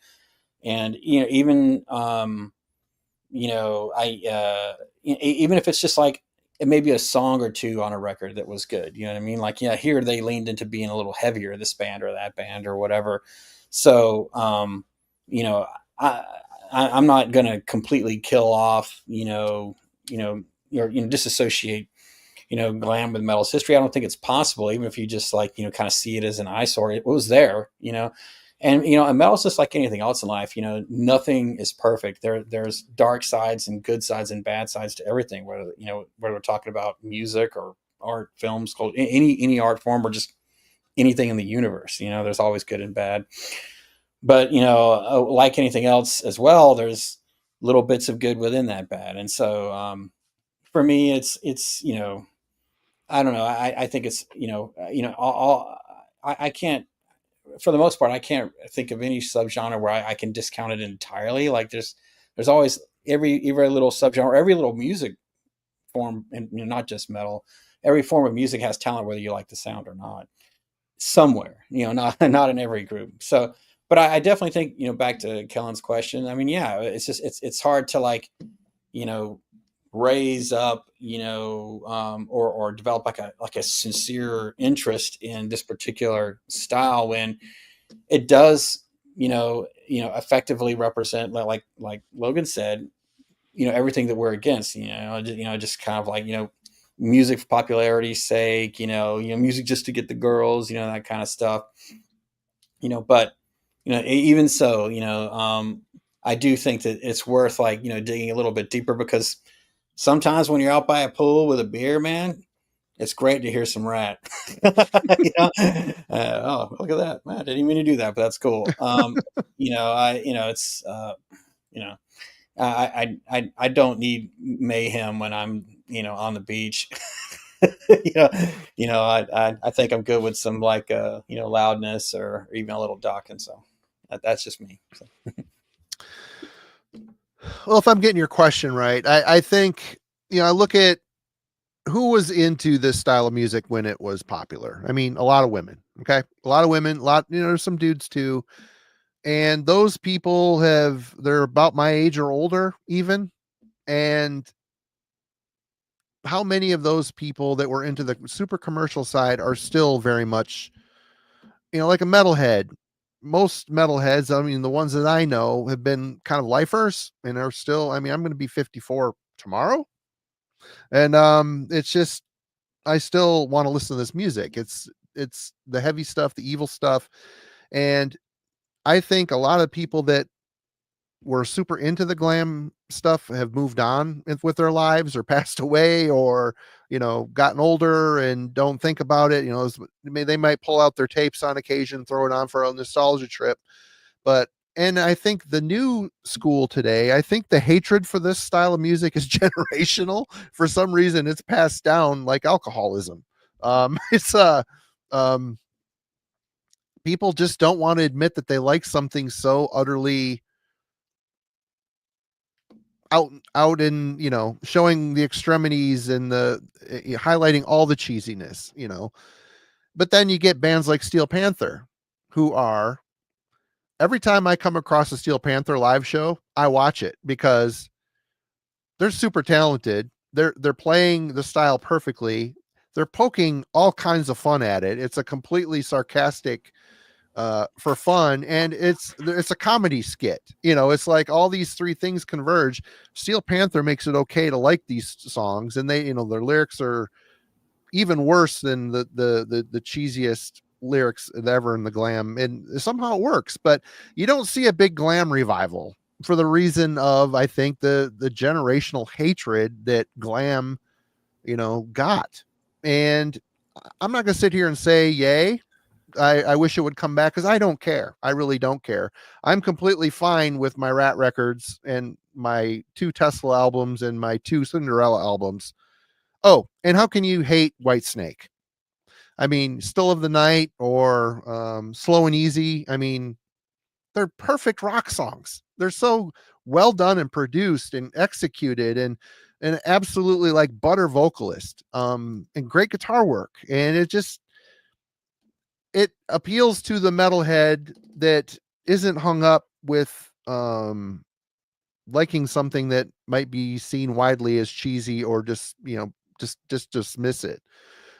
And, even, even if it's just like, it may be a song or two on a record that was good. You know what I mean? Like, here they leaned into being a little heavier, this band or that band or whatever. So, I'm not going to completely kill off, disassociate, Glam with metal's history. I don't think it's possible, even if you just like, kind of see it as an eyesore. It was there, and metal's just like anything else in life. Nothing is perfect. There's dark sides and good sides and bad sides to everything. Whether we're talking about music or art, films, any art form, or just anything in the universe. There's always good and bad. But like anything else as well, there's little bits of good within that bad. And so for me, it's I don't know. I think it's I can't. For the most part, I can't think of any subgenre where I can discount it entirely. Like there's always every little subgenre, every little music form, and not just metal. Every form of music has talent, whether you like the sound or not. Somewhere, not in every group. So, but I definitely think back to Kellen's question. I mean, yeah, it's just it's hard to like raise up or develop like a sincere interest in this particular style when it does effectively represent, like Logan said, everything that we're against. Just kind of like music for popularity's sake, music just to get the girls, that kind of stuff. But even so, I do think that it's worth like digging a little bit deeper, because sometimes when you're out by a pool with a beer, man, it's great to hear some Ratt. Oh, look at that, man! I didn't mean to do that, but that's cool. I don't need mayhem when I'm on the beach. I think I'm good with some like loudness or even a little Dokken. So that's just me. So. Well, if I'm getting your question right, I think, I look at who was into this style of music when it was popular. I mean, a lot of women, okay? A lot of women, there's some dudes too. And those people they're about my age or older even. And how many of those people that were into the super commercial side are still very much, like a metalhead? Most metalheads, I mean, the ones that I know have been kind of lifers and are still, I mean, I'm going to be 54 tomorrow. And it's just, I still want to listen to this music. It's the heavy stuff, the evil stuff. And I think a lot of people that were super into the glam stuff have moved on with their lives or passed away or, gotten older and don't think about it. They might pull out their tapes on occasion, throw it on for a nostalgia trip. And I think the new school today, I think the hatred for this style of music is generational. For some reason, it's passed down like alcoholism. People just don't want to admit that they like something so utterly out in, showing the extremities and the highlighting all the cheesiness, but then you get bands like Steel Panther who are, every time I come across a Steel Panther live show, I watch it because they're super talented. They're playing the style perfectly. They're poking all kinds of fun at it. It's a completely sarcastic for fun, and it's a comedy skit. It's like all these three things converge. Steel Panther makes it okay to like these songs, and they, their lyrics are even worse than the cheesiest lyrics ever in the glam, and somehow it works. But you don't see a big glam revival for the reason of, I think, the generational hatred that glam got. And I'm not gonna sit here and say yay, I wish it would come back because I don't care. I really don't care. I'm completely fine with my Ratt records and my 2 Tesla albums and my 2 Cinderella albums. Oh, and how can you hate Whitesnake? I mean, Still of the Night or Slow and Easy. I mean, they're perfect rock songs. They're so well done and produced and executed and absolutely like butter vocalist and great guitar work. And it appeals to the metalhead that isn't hung up with liking something that might be seen widely as cheesy or just, just dismiss it.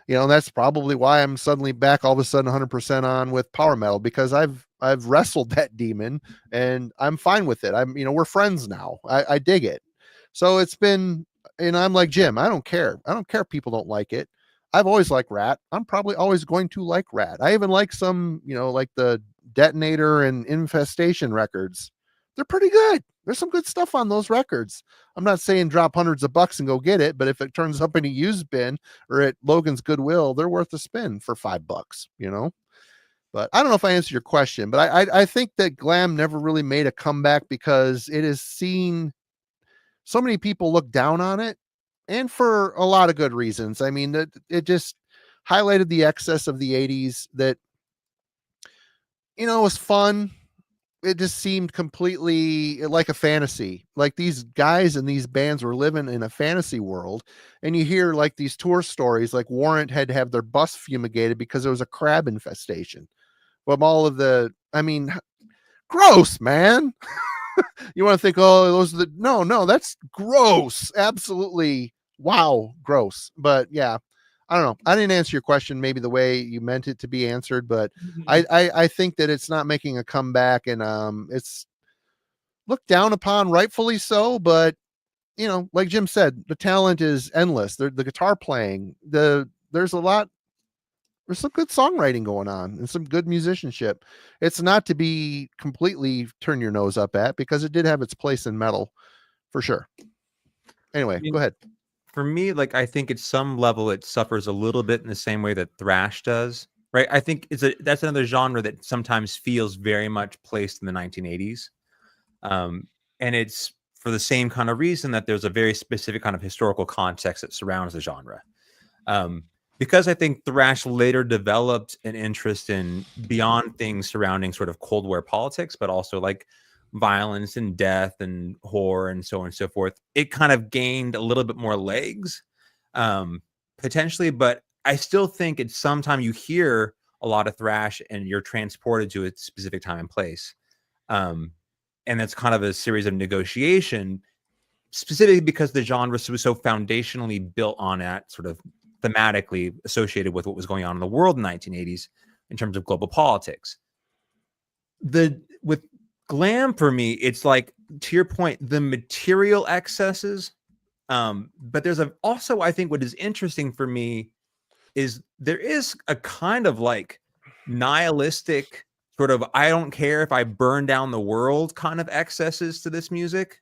That's probably why I'm suddenly back all of a sudden 100% on with power metal, because I've wrestled that demon and I'm fine with it. We're friends now. I dig it. So it's been, and I'm like Jim, I don't care. I don't care if people don't like it. I've always liked Ratt. I'm probably always going to like Ratt. I even like some, like the Detonator and Infestation records. They're pretty good. There's some good stuff on those records. I'm not saying drop hundreds of bucks and go get it, but if it turns up in a used bin or at Logan's Goodwill, they're worth a spin for $5, But I don't know if I answered your question, but I think that Glam never really made a comeback because it is seen, so many people look down on it, and for a lot of good reasons. I mean, it just highlighted the excess of the 80s that, was fun. It just seemed completely like a fantasy. Like these guys and these bands were living in a fantasy world. And you hear like these tour stories, like Warrant had to have their bus fumigated because there was a crab infestation. From all of gross, man. You want to think, oh, those are no, that's gross. Absolutely. Wow. Gross. But yeah, I don't know. I didn't answer your question maybe the way you meant it to be answered, but I think that it's not making a comeback, and it's looked down upon, rightfully so. But like Jim said, the talent is endless. The guitar playing, there's some good songwriting going on and some good musicianship. It's not to be completely turn your nose up at, because it did have its place in metal for sure. Anyway, go ahead. For me, like, I think at some level it suffers a little bit in the same way that thrash does, right? I think that's another genre that sometimes feels very much placed in the 1980s. And it's for the same kind of reason that there's a very specific kind of historical context that surrounds the genre. Because I think thrash later developed an interest in beyond things surrounding sort of Cold War politics, but also like violence and death and horror and so on and so forth. It kind of gained a little bit more legs, potentially, but I still think it's sometimes you hear a lot of thrash and you're transported to a specific time and place. And it's kind of a series of negotiation, specifically because the genre was so foundationally built on that sort of thematically associated with what was going on in the world in the 1980s in terms of global politics. With Glam, for me, it's like, to your point, the material excesses. But there's also, I think what is interesting for me is there is a kind of like nihilistic sort of, I don't care if I burn down the world kind of excesses to this music.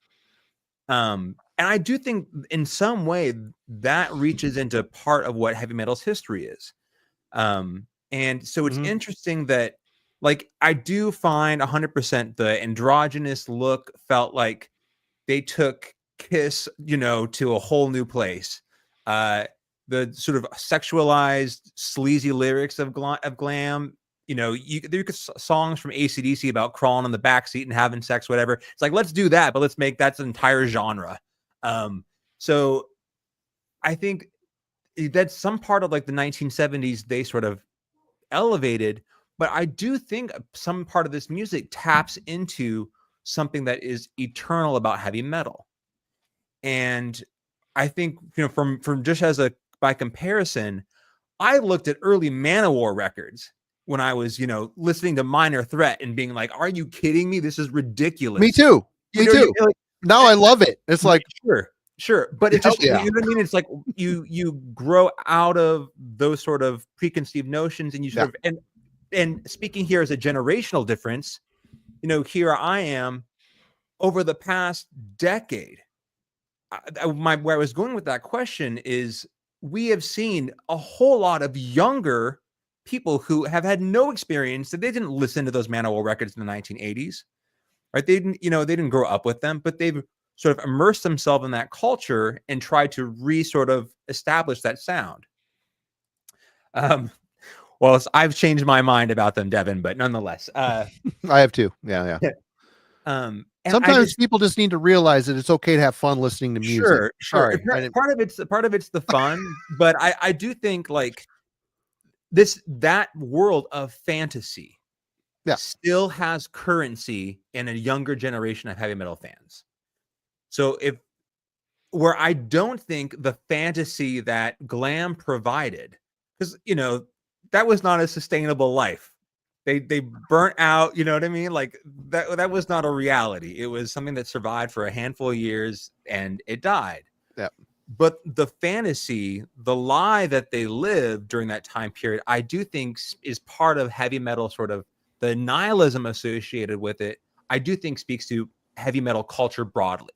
And I do think in some way that reaches into part of what heavy metal's history is. And so it's interesting that, like, I do find 100% the androgynous look felt like they took Kiss, to a whole new place. The sort of sexualized, sleazy lyrics of Glam, there could songs from AC/DC about crawling in the backseat and having sex, whatever. It's like, let's do that, but let's make that's an entire genre. So I think that's some part of like the 1970s they sort of elevated, but I do think some part of this music taps into something that is eternal about heavy metal. And I think, from just by comparison, I looked at early Manowar records when I was, listening to Minor Threat and being like, are you kidding me? This is ridiculous. Me too. Now I love it. It's like, sure. But it's just, you know what I mean? It's like you grow out of those sort of preconceived notions, and you sort of, and speaking here as a generational difference, here I am over the past decade. Where I was going with that question is, we have seen a whole lot of younger people who have had no experience, that they didn't listen to those Manowar records in the 1980s, right? They didn't grow up with them, but they've sort of immersed themselves in that culture and tried to sort of establish that sound. Well, I've changed my mind about them, Devin, but nonetheless, I have too. Yeah. Sometimes people just need to realize that it's okay to have fun listening to music. Sure. Sorry, part of it's the fun, but I do think like that world of fantasy still has currency in a younger generation of heavy metal fans. So where I don't think the fantasy that Glam provided, because that was not a sustainable life. They burnt out, you know what I mean? Like that was not a reality. It was something that survived for a handful of years and it died. Yeah. But the fantasy, the lie that they lived during that time period, I do think is part of heavy metal, sort of the nihilism associated with it. I do think speaks to heavy metal culture broadly.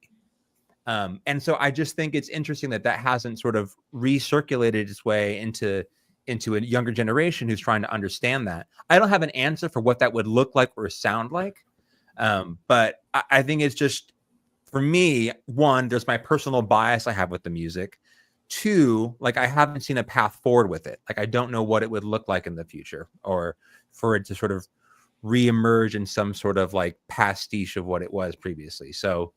And so I just think it's interesting that hasn't sort of recirculated its way into a younger generation who's trying to understand that. I don't have an answer for what that would look like or sound like. But I think it's just, for me, one, there's my personal bias I have with the music. Two, like I haven't seen a path forward with it. Like I don't know what it would look like in the future, or for it to sort of reemerge in some sort of like pastiche of what it was previously. So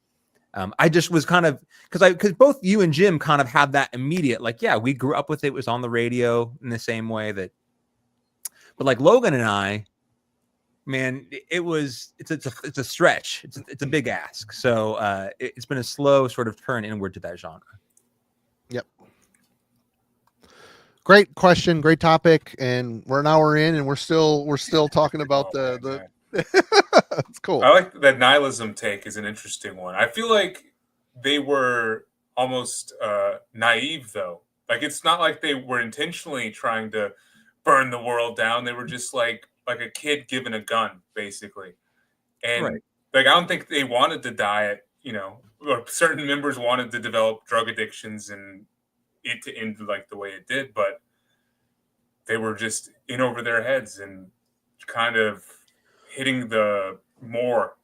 I just was kind of, because both you and Jim kind of had that immediate, like, yeah, we grew up with it. It was on the radio in the same way that, but like Logan and I, man, it's a stretch. It's a big ask. So it's been a slow sort of turn inward to that genre. Yep. Great question, great topic, and we're an hour in, and we're still talking about the. It's cool. I like that nihilism take is an interesting one. I feel like they were almost naive, though. Like it's not like they were intentionally trying to burn the world down. They were just like a kid given a gun, basically. And right. Like I don't think they wanted to die or certain members wanted to develop drug addictions and it to end like the way it did, but they were just in over their heads and kind of hitting the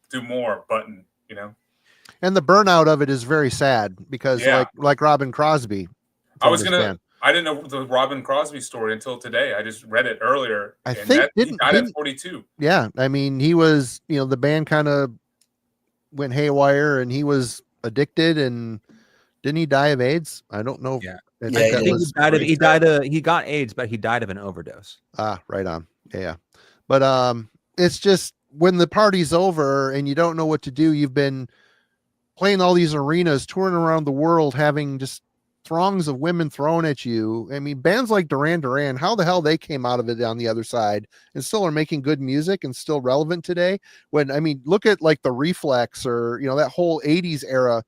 do more button, And the burnout of it is very sad because like Robin Crosby. I didn't know the Robin Crosby story until today. I just read it earlier. I think he died at 42. Yeah. I mean, he was, the band kind of went haywire and he was addicted, and didn't he die of AIDS? I don't know. Yeah. I think he got AIDS, but he died of an overdose. Right on. Yeah. But it's just when the party's over and you don't know what to do, you've been playing all these arenas, touring around the world, having just throngs of women thrown at you. I mean, bands like Duran Duran, how the hell they came out of it on the other side and still are making good music and still relevant today. Look at like the Reflex or, that whole 80s era.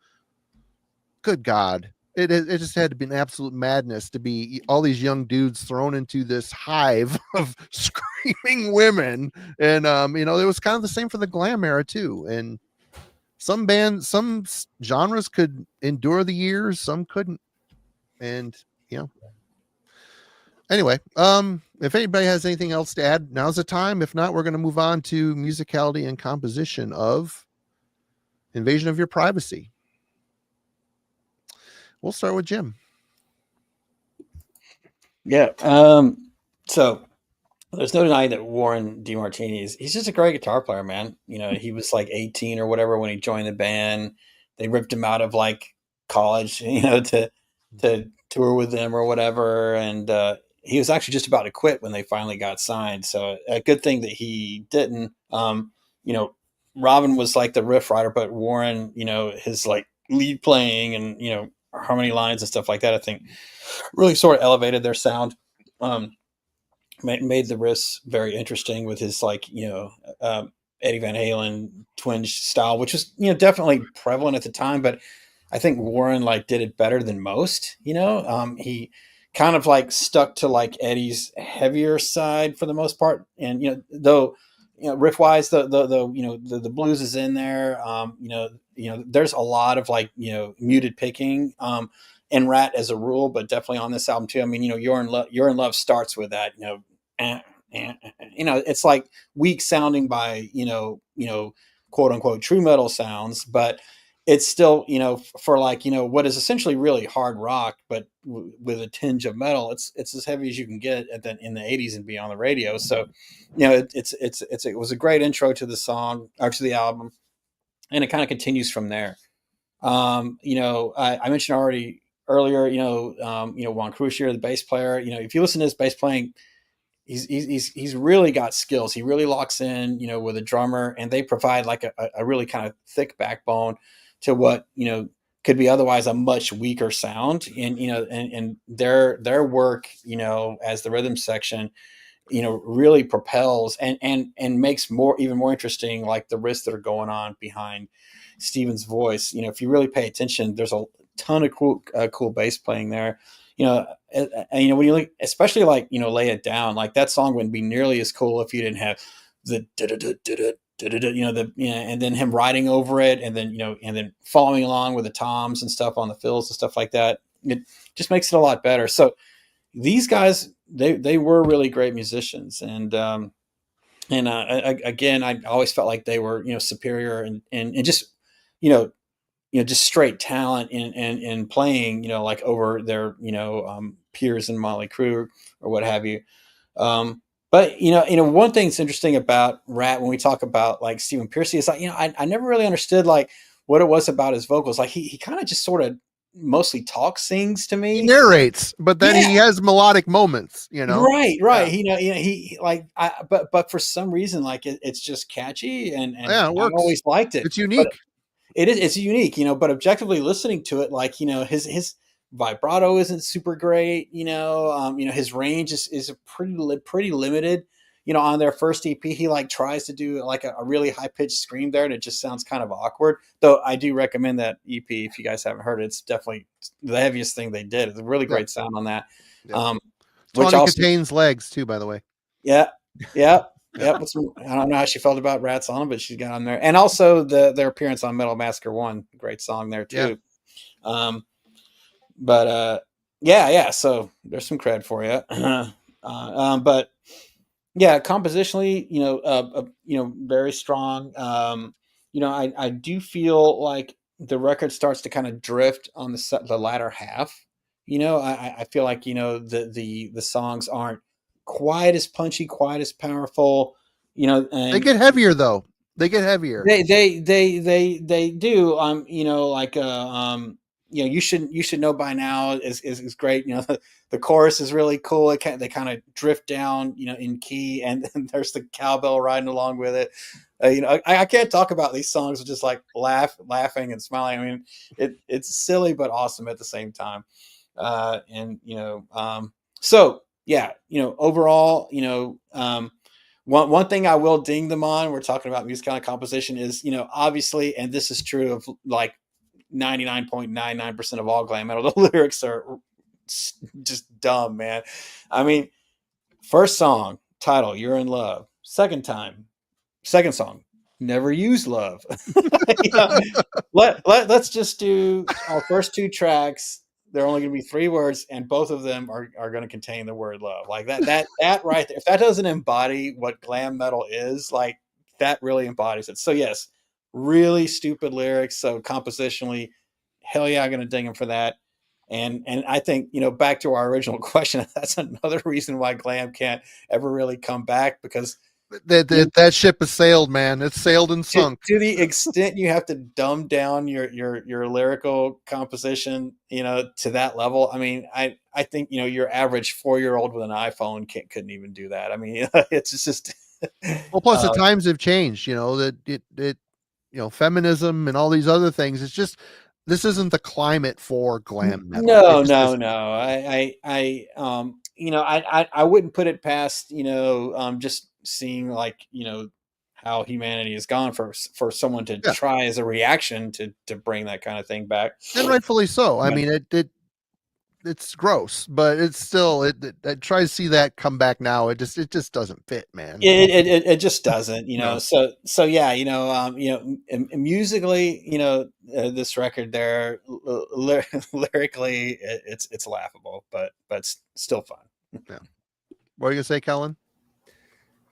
Good God. It just had to be an absolute madness to be all these young dudes thrown into this hive of screaming women. And, it was kind of the same for the glam era too. And some genres could endure the years, some couldn't. And, anyway, if anybody has anything else to add, now's the time. If not, we're going to move on to musicality and composition of Invasion of Your Privacy. We'll start with Jim. Yeah. So there's no denying that Warren DeMartini he's just a great guitar player, man. He was like 18 or whatever when he joined the band. They ripped him out of like college, to tour with them or whatever. And he was actually just about to quit when they finally got signed. So a good thing that he didn't. Robbin was like the riff writer, but Warren, his like lead playing and, harmony lines and stuff like that, I think really sort of elevated their sound. Made the riffs very interesting with his like, Eddie Van Halen twinge style, which was, definitely prevalent at the time, but I think Warren like did it better than most, he kind of like stuck to like Eddie's heavier side for the most part. And, though, riff wise, the blues is in there. There's a lot of like, muted picking, and Ratt as a rule, but definitely on this album too. I mean, You're in Love starts with that, it's like weak sounding by, quote unquote true metal sounds, but it's still, for like, what is essentially really hard rock, but with a tinge of metal, it's as heavy as you can get in the 80s and be on the radio. So, it was a great intro to the song or to the album, and it kind of continues from there. I mentioned already earlier, Juan Crucier, the bass player, if you listen to his bass playing, he's really got skills. He really locks in, with a drummer, and they provide like a really kind of thick backbone to what, could be otherwise a much weaker sound. And their work, as the rhythm section, really propels and makes even more interesting, like the riffs that are going on behind Stephen's voice. If you really pay attention, there's a ton of cool bass playing there. And when you look, especially like, Lay It Down, like that song wouldn't be nearly as cool if you didn't have the and then him riding over it, and then following along with the toms and stuff on the fills and stuff like that. It just makes it a lot better. So these guys, they were really great musicians, and again, I always felt like they were, superior and just, just straight talent in playing, like over their, peers in Motley Crue or what have you. But one thing that's interesting about Ratt when we talk about like Stephen Pearcy is like, I never really understood like what it was about his vocals. Like he kind of just sort of mostly sings to me. He narrates, but then he has melodic moments, Right. Yeah. He like, but for some reason, like it's just catchy and yeah, it works. I always liked it. It's unique. It's unique, but objectively listening to it, like, his vibrato isn't super great, his range is pretty limited. On their first EP, he like tries to do like a really high pitched scream there, and it just sounds kind of awkward. Though I do recommend that EP if you guys haven't heard it. It's definitely the heaviest thing they did. It's a really great sound on that. Yeah. Which Tawny also contains legs too, by the way. Yeah. I don't know how she felt about Ratt's on, but she's got on there, and also their appearance on Metal Massacre 1, great song there too. Yeah. So there's some cred for you. But yeah, compositionally, very strong. I do feel like the record starts to kind of drift on the latter half. I feel like the songs aren't quite as punchy, quite as powerful. And they get heavier though. They get heavier. They do. You should know by now is great. The chorus is really cool. They kind of drift down, in key, and then there's the cowbell riding along with it. I can't talk about these songs with just like laughing and smiling. I mean, it's silly but awesome at the same time. So yeah, overall, one thing I will ding them on, we're talking about music kind of composition, is, obviously, and this is true of like 99.99% of all glam metal, the lyrics are just dumb, man. I mean, first song, title, You're in Love. Second song, Never Use Love. Let's just do our first two tracks. They're only going to be 3 words, and both of them are going to contain the word love. Like that right there. If that doesn't embody what glam metal is, like that really embodies it. So yes, really stupid lyrics. So compositionally, hell yeah, I'm going to ding them for that. And I think, back to our original question, that's another reason why glam can't ever really come back, because that ship has sailed, man. It's sailed and sunk. To the extent you have to dumb down your lyrical composition, to that level. I mean, I think, your average 4-year-old with an iPhone couldn't even do that. I mean, it's just well, plus the times have changed, that feminism and all these other things. It's just, this isn't the climate for glam metal. No. I wouldn't put it past, just seeing like, how humanity has gone for someone to try as a reaction to bring that kind of thing back. And rightfully so. I mean, it's gross, but it's still, I try to see that come back now. It just doesn't fit, man. It just doesn't, No. So yeah, musically, this record there, lyrically, it's laughable, but still fun. Yeah. What are you gonna say, Kellen?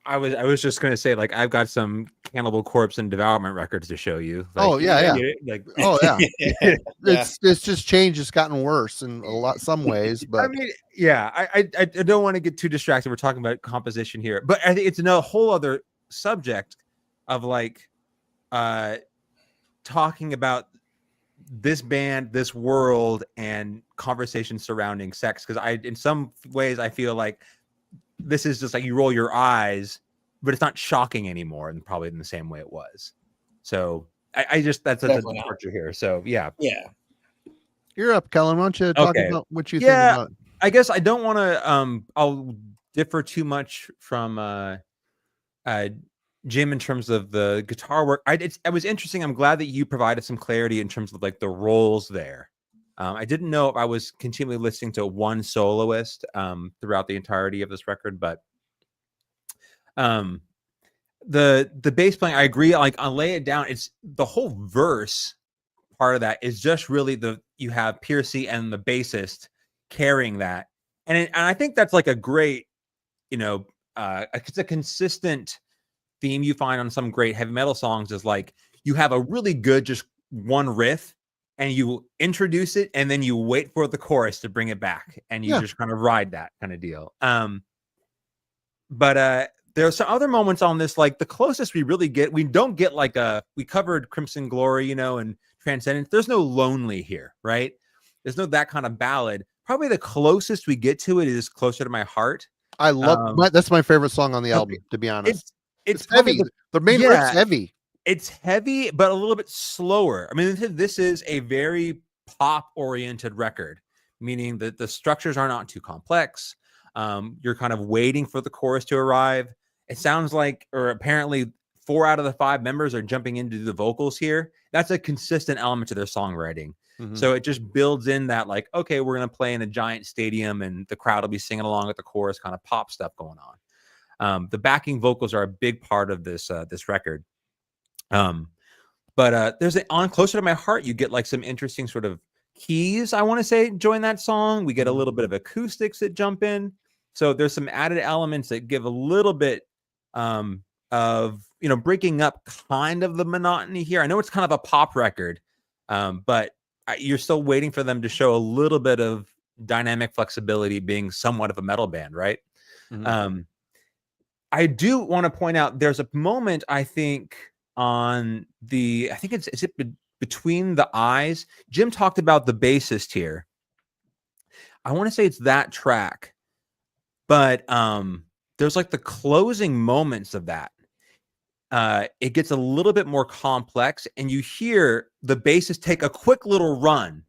I was just gonna say, like, I've got some Cannibal Corpse and Devourment records to show you. Like, Oh yeah. like, Oh yeah. Yeah. It's just changed. It's gotten worse in some ways, but I mean, yeah, I don't want to get too distracted. We're talking about composition here, but I think it's a whole other subject of like talking about this band, this world, and conversations surrounding sex. Because in some ways, I feel like this is just like you roll your eyes, but it's not shocking anymore, and probably in the same way it was. So I just that's a departure here. So yeah. You're up, Kellen. Why don't you talk about what you think about it? I guess I don't want to I'll differ too much from Jim in terms of the guitar work. It was interesting. I'm glad that you provided some clarity in terms of like the roles there. I didn't know if I was continually listening to one soloist throughout the entirety of this record, but the bass playing, I agree. Like I'll lay it down. It's the whole verse part of that is just really you have Pearcy and the bassist carrying that, and I think that's like a great, it's a consistent theme you find on some great heavy metal songs is like you have a really good just one riff and you introduce it and then you wait for the chorus to bring it back and you just kind of ride that kind of deal. But there are some other moments on this, like the closest we really get, we don't get like we covered Crimson Glory, and Transcendence. There's no Lonely here, right? There's no that kind of ballad. Probably the closest we get to it is Closer to My Heart. I love that's my favorite song on the album, to be honest. It's heavy. The main riff's heavy. It's heavy, but a little bit slower. I mean, this is a very pop-oriented record, meaning that the structures are not too complex. You're kind of waiting for the chorus to arrive. It sounds like, or apparently 4 out of the 5 members are jumping into the vocals here. That's a consistent element to their songwriting. Mm-hmm. So it just builds in that like, okay, we're going to play in a giant stadium and the crowd will be singing along with the chorus, kind of pop stuff going on. The backing vocals are a big part of this record. But there's on Closer to My Heart, you get like some interesting sort of keys, I want to say, join that song. We get a little bit of acoustics that jump in. So there's some added elements that give a little bit of, breaking up kind of the monotony here. I know it's kind of a pop record, but you're still waiting for them to show a little bit of dynamic flexibility, being somewhat of a metal band, right? Mm-hmm. I do want to point out there's a moment, I think, on is it Between the Eyes? Jim talked about the bassist here. I want to say it's that track, but there's like the closing moments of that. It gets a little bit more complex, and you hear the bassist take a quick little run.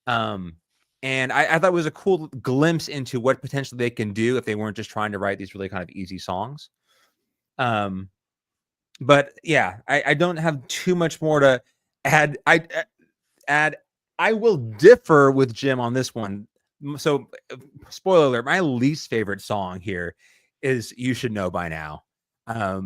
And I thought it was a cool glimpse into what potentially they can do if they weren't just trying to write these really kind of easy songs. But yeah, I don't have too much more to add. I will differ with Jim on this one. So, spoiler alert, my least favorite song here is You Should Know By Now. And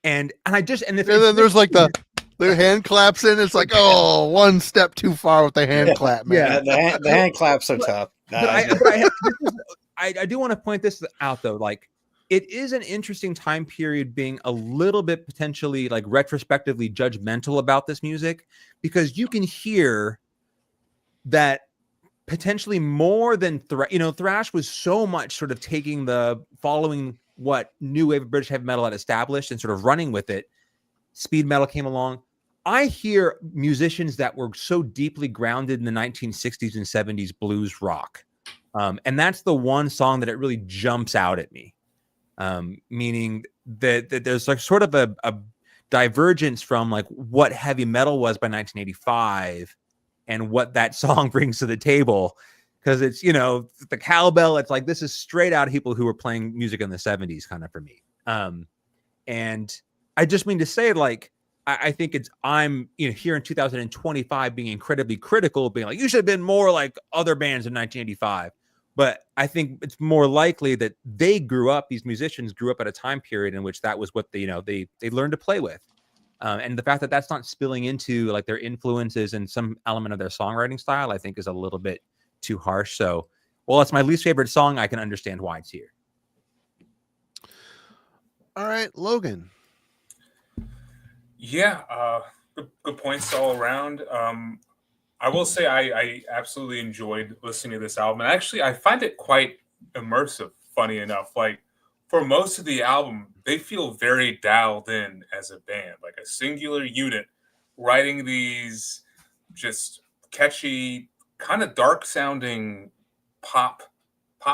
then there's like the hand claps in. It's like, oh, one step too far with the hand clap, man. Yeah, the hand claps are tough. I do want to point this out though. Like, it is an interesting time period being a little bit potentially like retrospectively judgmental about this music, because you can hear that potentially more than thrash was so much sort of taking the following what new wave of British heavy metal had established and sort of running with it. Speed metal came along. I hear musicians that were so deeply grounded in the 1960s and 70s blues rock. And that's the one song that it really jumps out at me. Meaning that there's like sort of a divergence from like what heavy metal was by 1985 and what that song brings to the table. Because it's, the cowbell, it's like, this is straight out of people who were playing music in the 70s kind of for me. And I just mean to say, like, I think I'm here in 2025 being incredibly critical, being like, you should have been more like other bands in 1985. But I think it's more likely that these musicians grew up at a time period in which that was what they learned to play with. And the fact that that's not spilling into like their influences and some element of their songwriting style, I think is a little bit too harsh. So, well, it's my least favorite song. I can understand why it's here. All right, Logan. Yeah, good points all around. I will say I absolutely enjoyed listening to this album. And actually, I find it quite immersive, funny enough. Like, for most of the album, they feel very dialed in as a band, like a singular unit, writing these just catchy, kind of dark sounding pop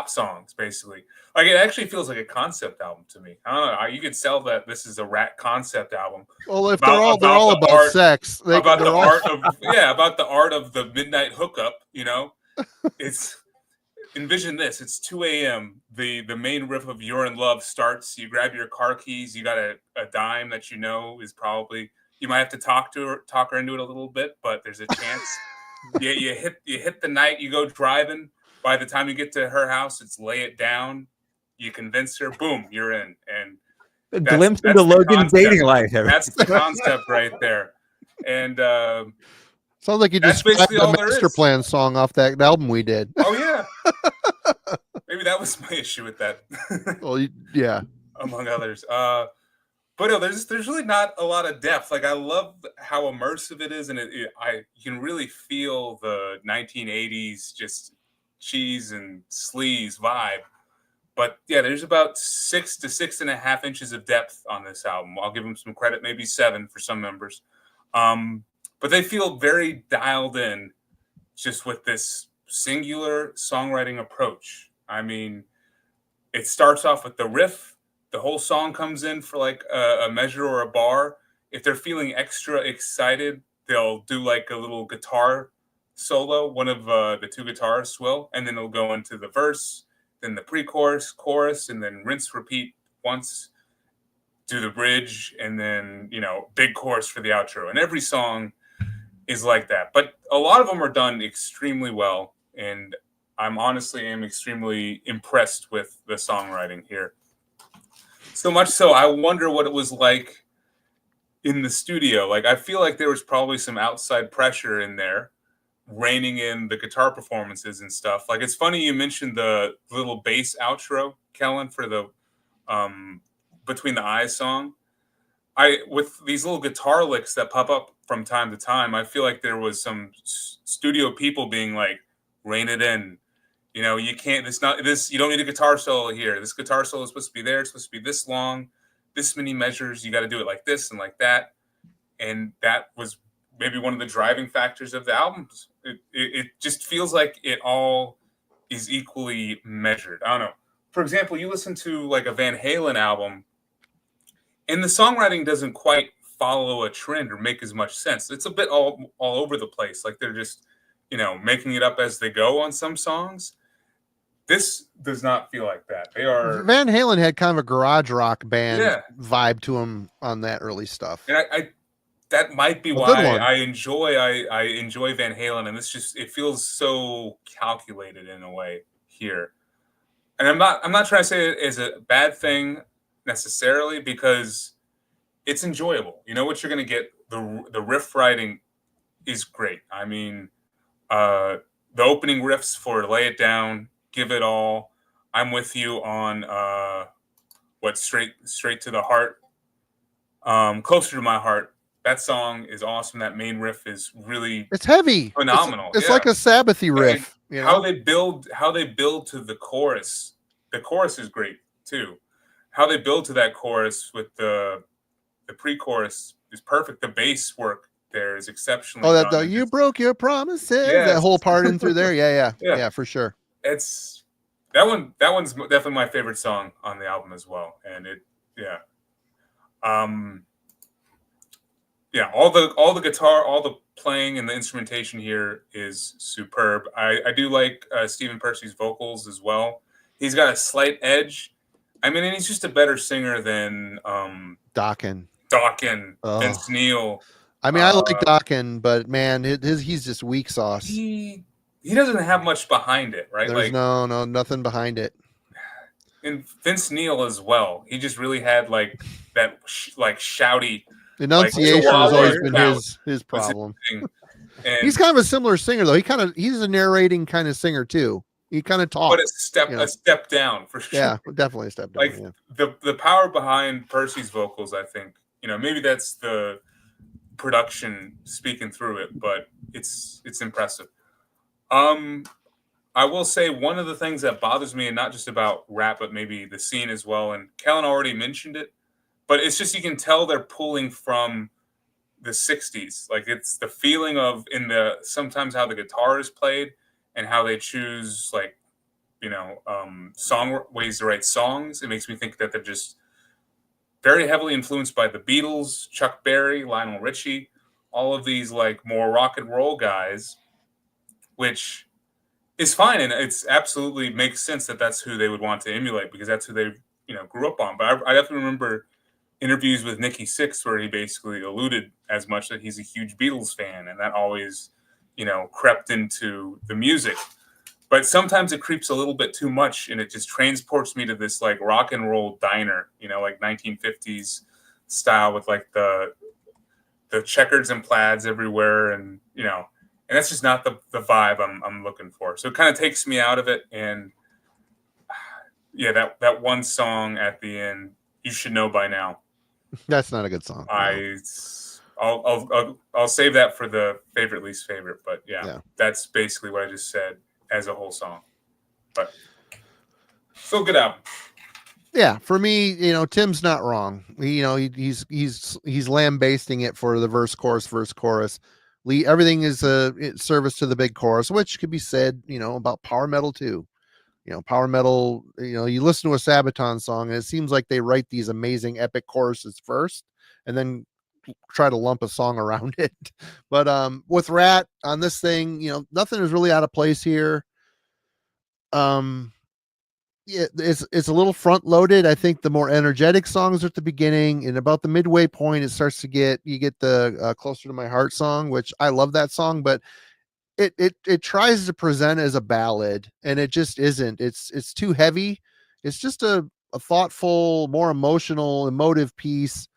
songs, basically. Like, it actually feels like a concept album to me. I don't know. You could sell that this is a Ratt concept album. Well, if they're all about art, sex, about the art of the midnight hookup. It's envision this. It's 2 a.m. The main riff of "You're in Love" starts. You grab your car keys. You got a dime that is probably, you might have to talk her into it a little bit, but there's a chance. you hit the night. You go driving. By the time you get to her house, it's lay it down. You convince her. Boom, you're in. And a glimpse into Logan's dating life. That's the concept right there. And sounds like you just basically all the there Master is. Plan song off that album we did. Oh yeah. Maybe that was my issue with that. Well, yeah. Among others. But no, there's really not a lot of depth. Like, I love how immersive it is, and you can really feel the 1980s just cheese and sleaze vibe. But yeah, there's about 6 to 6.5 inches of depth on this album. I'll give them some credit, maybe 7 for some members. But they feel very dialed in, just with this singular songwriting approach. I mean, it starts off with the riff. The whole song comes in for like a measure or a bar. If they're feeling extra excited, they'll do like a little guitar solo. One of the two guitarists will, and then they'll go into the verse, then the pre-chorus, chorus, and then rinse, repeat once, do the bridge, and then, big chorus for the outro. And every song is like that. But a lot of them are done extremely well, and I'm honestly extremely impressed with the songwriting here. So much so, I wonder what it was like in the studio. Like, I feel like there was probably some outside pressure in there, reining in the guitar performances and stuff. Like, it's funny you mentioned the little bass outro, Kellen, for the Between the Eyes song. With these little guitar licks that pop up from time to time, I feel like there was some studio people being like, rein it in. You can't, you don't need a guitar solo here. This guitar solo is supposed to be there. It's supposed to be this long, this many measures. You got to do it like this and like that. And that was maybe one of the driving factors of the album. It just feels like it all is equally measured. I don't know. For example, you listen to like a Van Halen album, and the songwriting doesn't quite follow a trend or make as much sense. It's a bit all over the place. Like, they're just, making it up as they go on some songs. This does not feel like that. Van Halen had kind of a garage rock band vibe to him on that early stuff. And that might be why I enjoy Van Halen, and it feels so calculated in a way here. And I'm not trying to say it is a bad thing necessarily, because it's enjoyable. You know what you're going to get. The riff writing is great. I mean, the opening riffs for Lay It Down, Give It All, I'm With You on Straight to the Heart, Closer to My Heart. That song is awesome. That main riff is really, it's heavy, phenomenal. It's like a Sabbathy riff. How they build to the chorus. The chorus is great too. How they build to that chorus with the pre-chorus is perfect. The bass work there is exceptionally. Oh, that you broke your promises. Yes. That whole part in through there. Yeah, for sure. It's that one's definitely my favorite song on the album as well. And all the guitar, all the playing and the instrumentation here is superb. I do like Stephen Pearcy's vocals as well. He's got a slight edge. I mean, and he's just a better singer than Dokken, Vince Neil. I mean, I like Dokken, but man, he's just weak sauce. He doesn't have much behind it, right? There's nothing behind it. And Vince Neil as well. He just really had like that shouty enunciation has always been his problem. And he's kind of a similar singer though. He's a narrating kind of singer too. He kind of talks. But a step down for sure. Yeah, definitely a step down. Like the power behind Pearcy's vocals, I think, maybe that's the production speaking through it, but it's impressive. I will say one of the things that bothers me, and not just about Ratt, but maybe the scene as well, and Kellen already mentioned it, but it's just you can tell they're pulling from the 60s. Like it's the feeling of sometimes how the guitar is played and how they choose ways to write songs. It makes me think that they're just very heavily influenced by the Beatles, Chuck Berry, Lionel Richie, all of these like more rock and roll guys, which is fine. And it's absolutely makes sense that that's who they would want to emulate because that's who they, grew up on. But I definitely remember interviews with Nikki Sixx where he basically alluded as much that he's a huge Beatles fan. And that always, crept into the music. But sometimes it creeps a little bit too much and it just transports me to this like rock and roll diner, like 1950s style with like the checkers and plaids everywhere. And, and that's just not the vibe I'm looking for. So it kind of takes me out of it. And yeah, that one song at the end, You Should Know By Now. That's not a good song. I'll save that for the favorite, least favorite. But yeah, that's basically what I just said as a whole song. But still good album. Yeah, for me, Tim's not wrong. He's lambasting it for the verse, chorus. Everything is a service to the big chorus, which could be said, about power metal too. Power metal, you listen to a Sabaton song and it seems like they write these amazing epic choruses first and then try to lump a song around it. But with Ratt on this thing, nothing is really out of place here. It's a little front loaded. I think the more energetic songs are at the beginning, and about the midway point it starts to you get the Closer to My Heart song, which I love that song, but it tries to present as a ballad and it just isn't. It's too heavy. It's just a thoughtful, more emotive piece.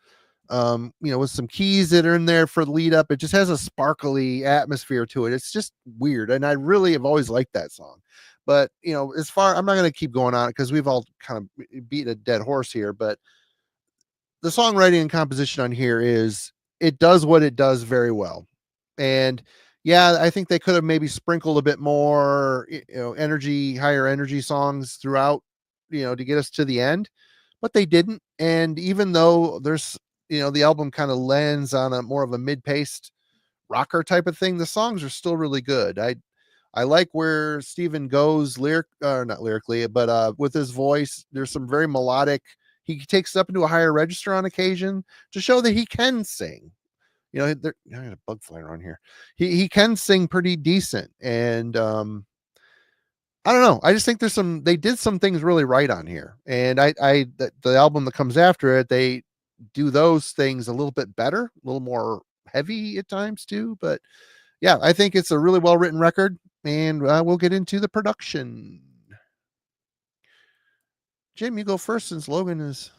With some keys that are in there for the lead up. It just has a sparkly atmosphere to it. It's just weird. And I really have always liked that song. But, I'm not going to keep going on it because we've all kind of beat a dead horse here. But the songwriting and composition on here it does what it does very well. And yeah, I think they could have maybe sprinkled a bit more, higher energy songs throughout, to get us to the end, but they didn't. And even though there's, the album kind of lands on a more of a mid-paced rocker type of thing, the songs are still really good. I like where Stephen goes not lyrically, but with his voice. There's some very melodic. He takes it up into a higher register on occasion to show that he can sing. I got a bug fly around here. He can sing pretty decent. And I don't know. I just think they did some things really right on here. And the album that comes after it, they do those things a little bit better, a little more heavy at times too. But yeah, I think it's a really well written record, and we'll get into the production. Jim, you go first since Logan is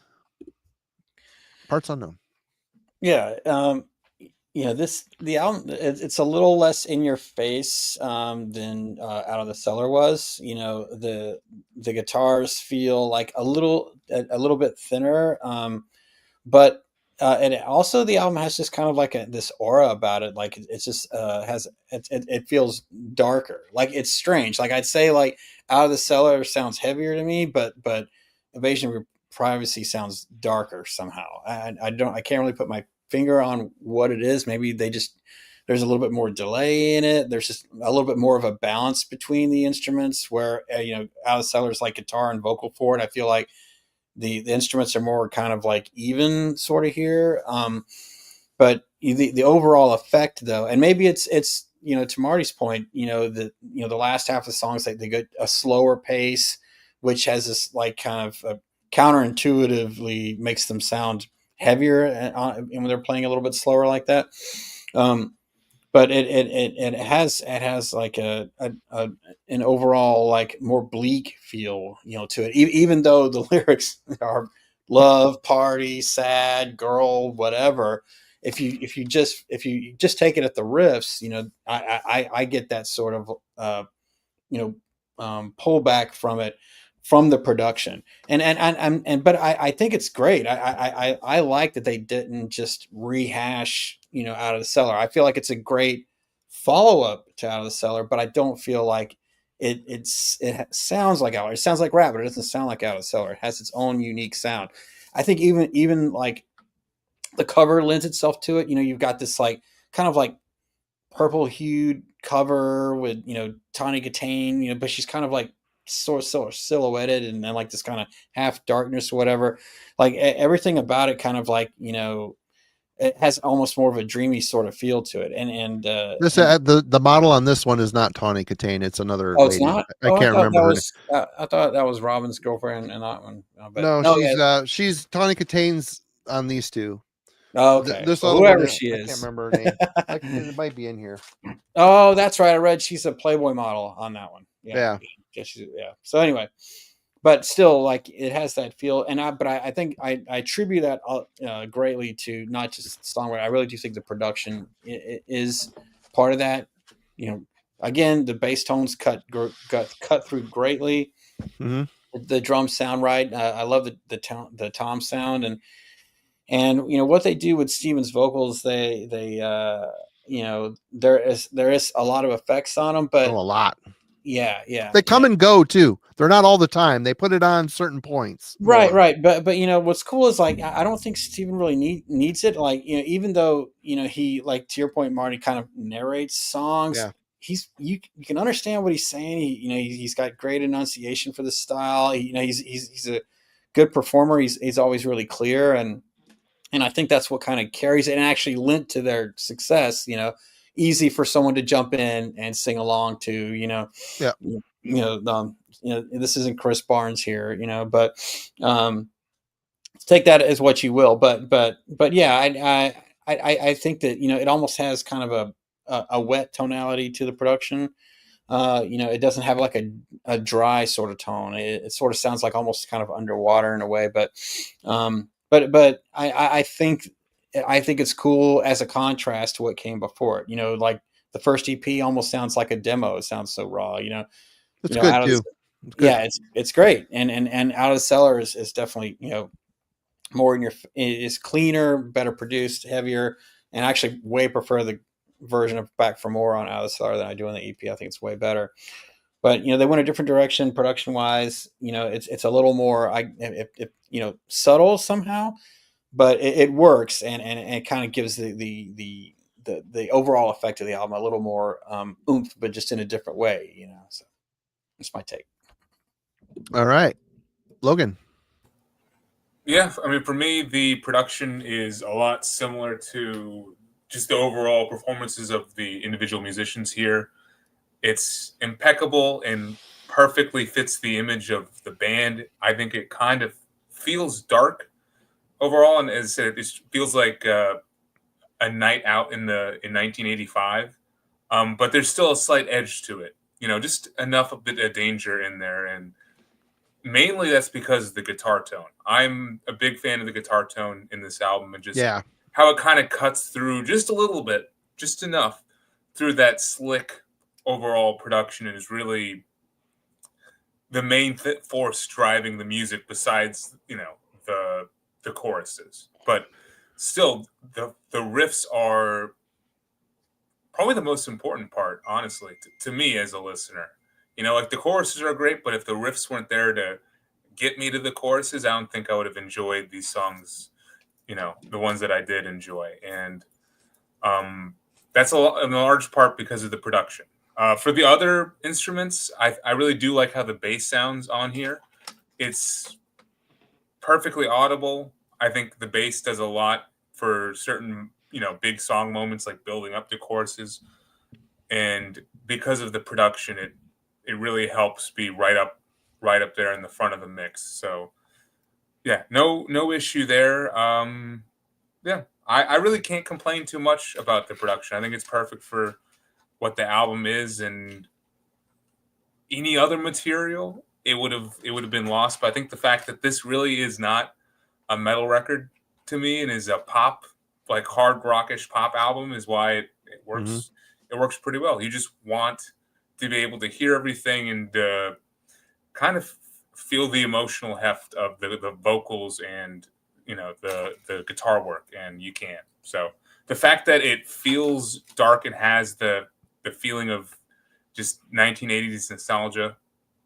parts unknown. Yeah. The album, it's a little less in your face than Out of the Cellar was. The guitars feel like a little bit thinner. But and also the album has just kind of like this aura about it. Like it's just it feels darker. Like it's strange. Like I'd say like Out of the Cellar sounds heavier to me, but Invasion of Privacy sounds darker somehow. I can't really put my finger on what it is. Maybe there's a little bit more delay in it. There's just a little bit more of a balance between the instruments where Out of the Cellar is like guitar and vocal for it. I feel like the instruments are more kind of like even sort of here. But the overall effect though, and maybe it's to Marty's point, the last half of the songs, they get a slower pace, which has this like kind of counterintuitively makes them sound heavier and when they're playing a little bit slower like that. But it has like an overall like more bleak feel, to it. Even though the lyrics are love, party, sad, girl, whatever. If you just take it at the riffs, I get that sort of pullback from it, from the production. But I think it's great. I like that they didn't just rehash, Out of the Cellar. I feel like it's a great follow-up to Out of the Cellar, but I don't feel like it sounds like Outliers. It sounds like Ratt, but it doesn't sound like Out of the Cellar. It has its own unique sound. I think even like the cover lends itself to it. You've got this like kind of like purple hued cover with, Tawny Katane, but she's kind of like sort of silhouetted and then like this kind of half darkness or whatever. Like everything about it kind of like, it has almost more of a dreamy sort of feel to it. And this the model on this one is not Tawny Katane. It's another lady. It's not? I can't remember her name. I thought that was Robbin's girlfriend in that one. But, no, she's Tawny Katane's on these two. Oh, okay. This well, other whoever one, she is. I can't remember her name. It might be in here. Oh, that's right. I read she's a Playboy model on that one. Yeah. So anyway, but still, like it has that feel, but I think I attribute that greatly to not just songwriting. I really do think the production is part of that. Again, the bass tones cut through greatly. Mm-hmm. The drums sound right. I love the tom sound and what they do with Stephen's vocals. There is a lot of effects on them, but a lot. Yeah. They come and go too. They're not all the time. They put it on certain points. Right. But what's cool is like I don't think Stephen really needs it. Like even though he, like to your point, Marty, kind of narrates songs. Yeah. You can understand what he's saying. He's got great enunciation for the style. He's a good performer. He's always really clear and I think that's what kind of carries it and actually lent to their success. Easy for someone to jump in and sing along to, this isn't Chris Barnes here, but take that as what you will. But yeah, I think that, it almost has kind of a wet tonality to the production. It doesn't have like a dry sort of tone. It sort of sounds like almost kind of underwater in a way, but I think it's cool as a contrast to what came before it. Like the first EP almost sounds like a demo. It sounds so raw. It's good too. Yeah, it's great. And Out of the Cellar is definitely more is cleaner, better produced, heavier, and I actually way prefer the version of Back for More on Out of the Cellar than I do on the EP. I think it's way better. But they went a different direction production wise. It's a little more subtle somehow, but it works and it kind of gives the overall effect of the album a little more oomph, but just in a different way. So that's my take. All right, Logan. Yeah, I mean, for me, the production is a lot similar to just the overall performances of the individual musicians here. It's impeccable and perfectly fits the image of the band. I think it kind of feels dark overall, and as I said, it feels like a night out in 1985. But there's still a slight edge to it, just enough of a danger in there, and mainly that's because of the guitar tone. I'm a big fan of the guitar tone in this album, and just how it kind of cuts through just a little bit, just enough through that slick overall production, and is really the main force driving the music besides the choruses. But still, the riffs are probably the most important part, honestly, to me as a listener. Like the choruses are great, but if the riffs weren't there to get me to the choruses, I don't think I would have enjoyed these songs, the ones that I did enjoy. And that's in large part because of the production. For the other instruments, I really do like how the bass sounds on here. It's perfectly audible. I think the bass does a lot for certain, big song moments, like building up to choruses. And because of the production, it really helps be right up there in the front of the mix. So yeah, no issue there. Yeah, I really can't complain too much about the production. I think it's perfect for what the album is, and any other material, it would have been lost. But I think the fact that this really is not a metal record to me and is a pop, like hard rockish pop album, is why it works. Mm-hmm. It works pretty well. You just want to be able to hear everything and kind of feel the emotional heft of the vocals and the guitar work, and you can't. So the fact that it feels dark and has the feeling of just 1980s nostalgia,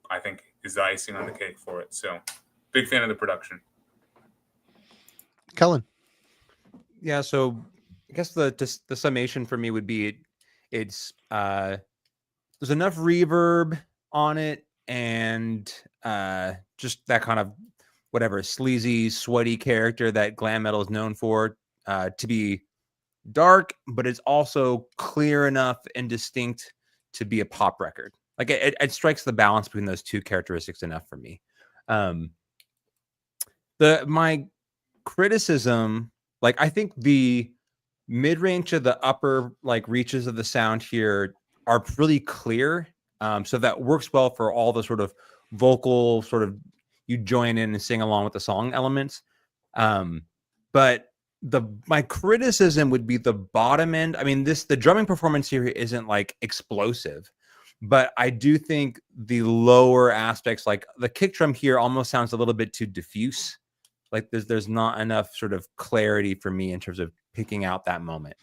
I think, is the icing on the cake for it. So big fan of the production. Kellen. Yeah, so I guess the summation for me would be it's there's enough reverb on it, and just that kind of whatever sleazy, sweaty character that glam metal is known for, to be dark, but it's also clear enough and distinct to be a pop record. Like it strikes the balance between those two characteristics enough for me. My criticism, like I think the mid-range to the upper like reaches of the sound here are really clear. So that works well for all the sort of vocal sort of you join in and sing along with the song elements. But my criticism would be the bottom end. I mean, the drumming performance here isn't like explosive, but I do think the lower aspects, like the kick drum here, almost sounds a little bit too diffuse. Like there's not enough sort of clarity for me in terms of picking out that moment.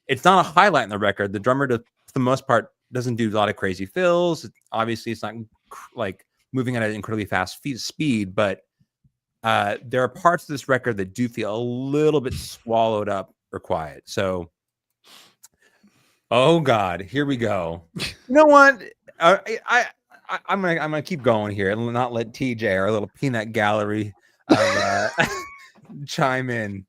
It's not a highlight in the record. The drummer, for the most part, doesn't do a lot of crazy fills. Obviously, it's not like moving at an incredibly fast speed, but there are parts of this record that do feel a little bit swallowed up or quiet. So, oh God, here we go. You know what? I'm gonna keep going here and not let TJ, our little peanut gallery, chime in.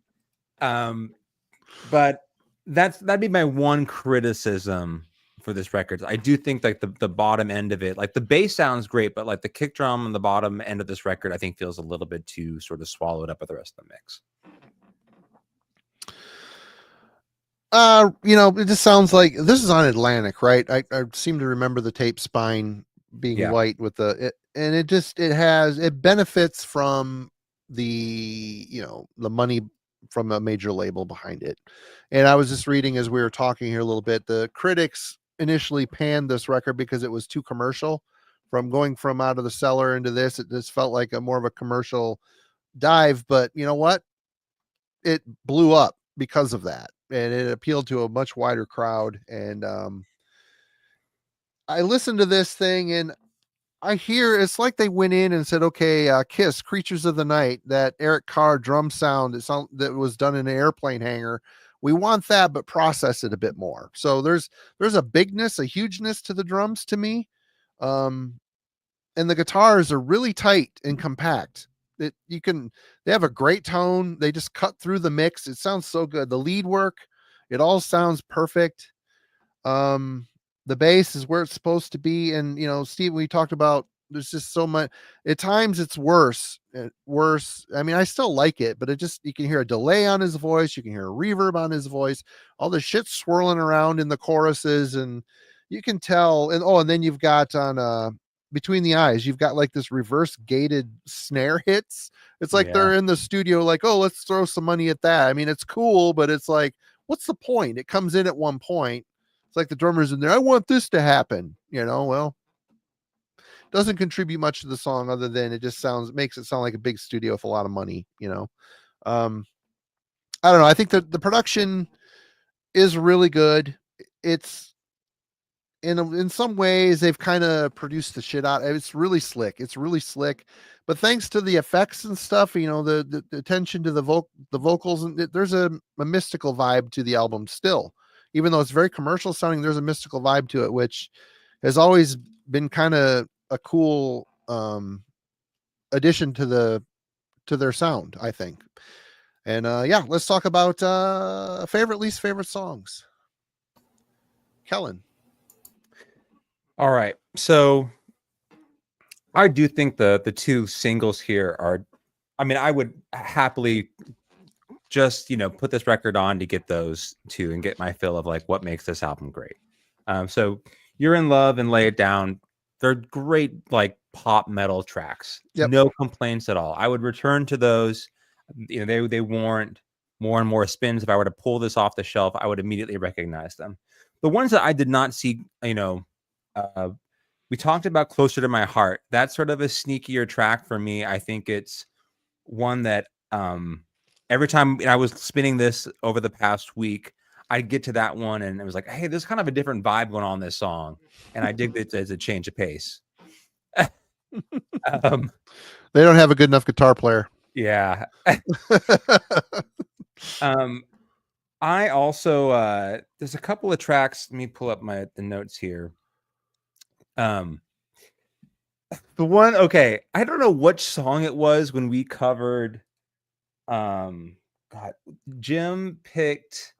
But that'd be my one criticism for this record. I do think like the bottom end of it, like the bass sounds great, but like the kick drum on the bottom end of this record, I think feels a little bit too sort of swallowed up with the rest of the mix. It just sounds like this is on Atlantic, right? I seem to remember the tape spine being white with and it benefits from the money from a major label behind it. And I was just reading as we were talking here a little bit, the critics initially panned this record because it was too commercial. From going from Out of the Cellar into this, it just felt like more of a commercial dive, but you know what? It blew up because of that, and it appealed to a much wider crowd. And I listened to this thing and I hear it's like they went in and said, okay, Kiss, Creatures of the Night, that Eric Carr drum sound that was done in an airplane hangar. We want that, but process it a bit more. So there's a bigness, a hugeness to the drums to me. And the guitars are really tight and compact. They have a great tone. They just cut through the mix. It sounds so good. The lead work, it all sounds perfect. The bass is where it's supposed to be. And, Steve, we talked about, there's just so much, at times it's worse. I mean, I still like it, but you can hear a delay on his voice. You can hear a reverb on his voice, all the shit swirling around in the choruses. And you can tell, and then you've got on, Between the Eyes, you've got like this reverse gated snare hits. It's like they're in the studio, like, oh, let's throw some money at that. I mean, it's cool, but it's like, what's the point? It comes in at one point. It's like the drummer's in there. I want this to happen. Well, doesn't contribute much to the song other than it just makes it sound like a big studio with a lot of money. I don't know. I think that the production is really good. It's in some ways they've kind of produced the shit out. It's really slick. But thanks to the effects and stuff, the attention to the vocals, and there's a mystical vibe to the album still. Even though it's very commercial sounding, there's a mystical vibe to it, which has always been kind of a cool addition to their sound, I think. And let's talk about favorite, least favorite songs. Kellen. All right. So I do think the two singles here are, I mean, I would happily just, put this record on to get those two and get my fill of like what makes this album great. So You're in Love and Lay It Down, they're great like pop metal tracks. Yep. No complaints at all. I would return to those. They warrant more and more spins. If I were to pull this off the shelf, I would immediately recognize them. The ones that I did not see, we talked about Closer to My Heart. That's sort of a sneakier track for me. I think it's one that every time I was spinning this over the past week, I'd get to that one and it was like, hey, there's kind of a different vibe going on in this song. And I dig it as a change of pace. They don't have a good enough guitar player. Yeah. I also there's a couple of tracks. Let me pull up the notes here. The one, okay, I don't know which song it was when we covered. God, Jim picked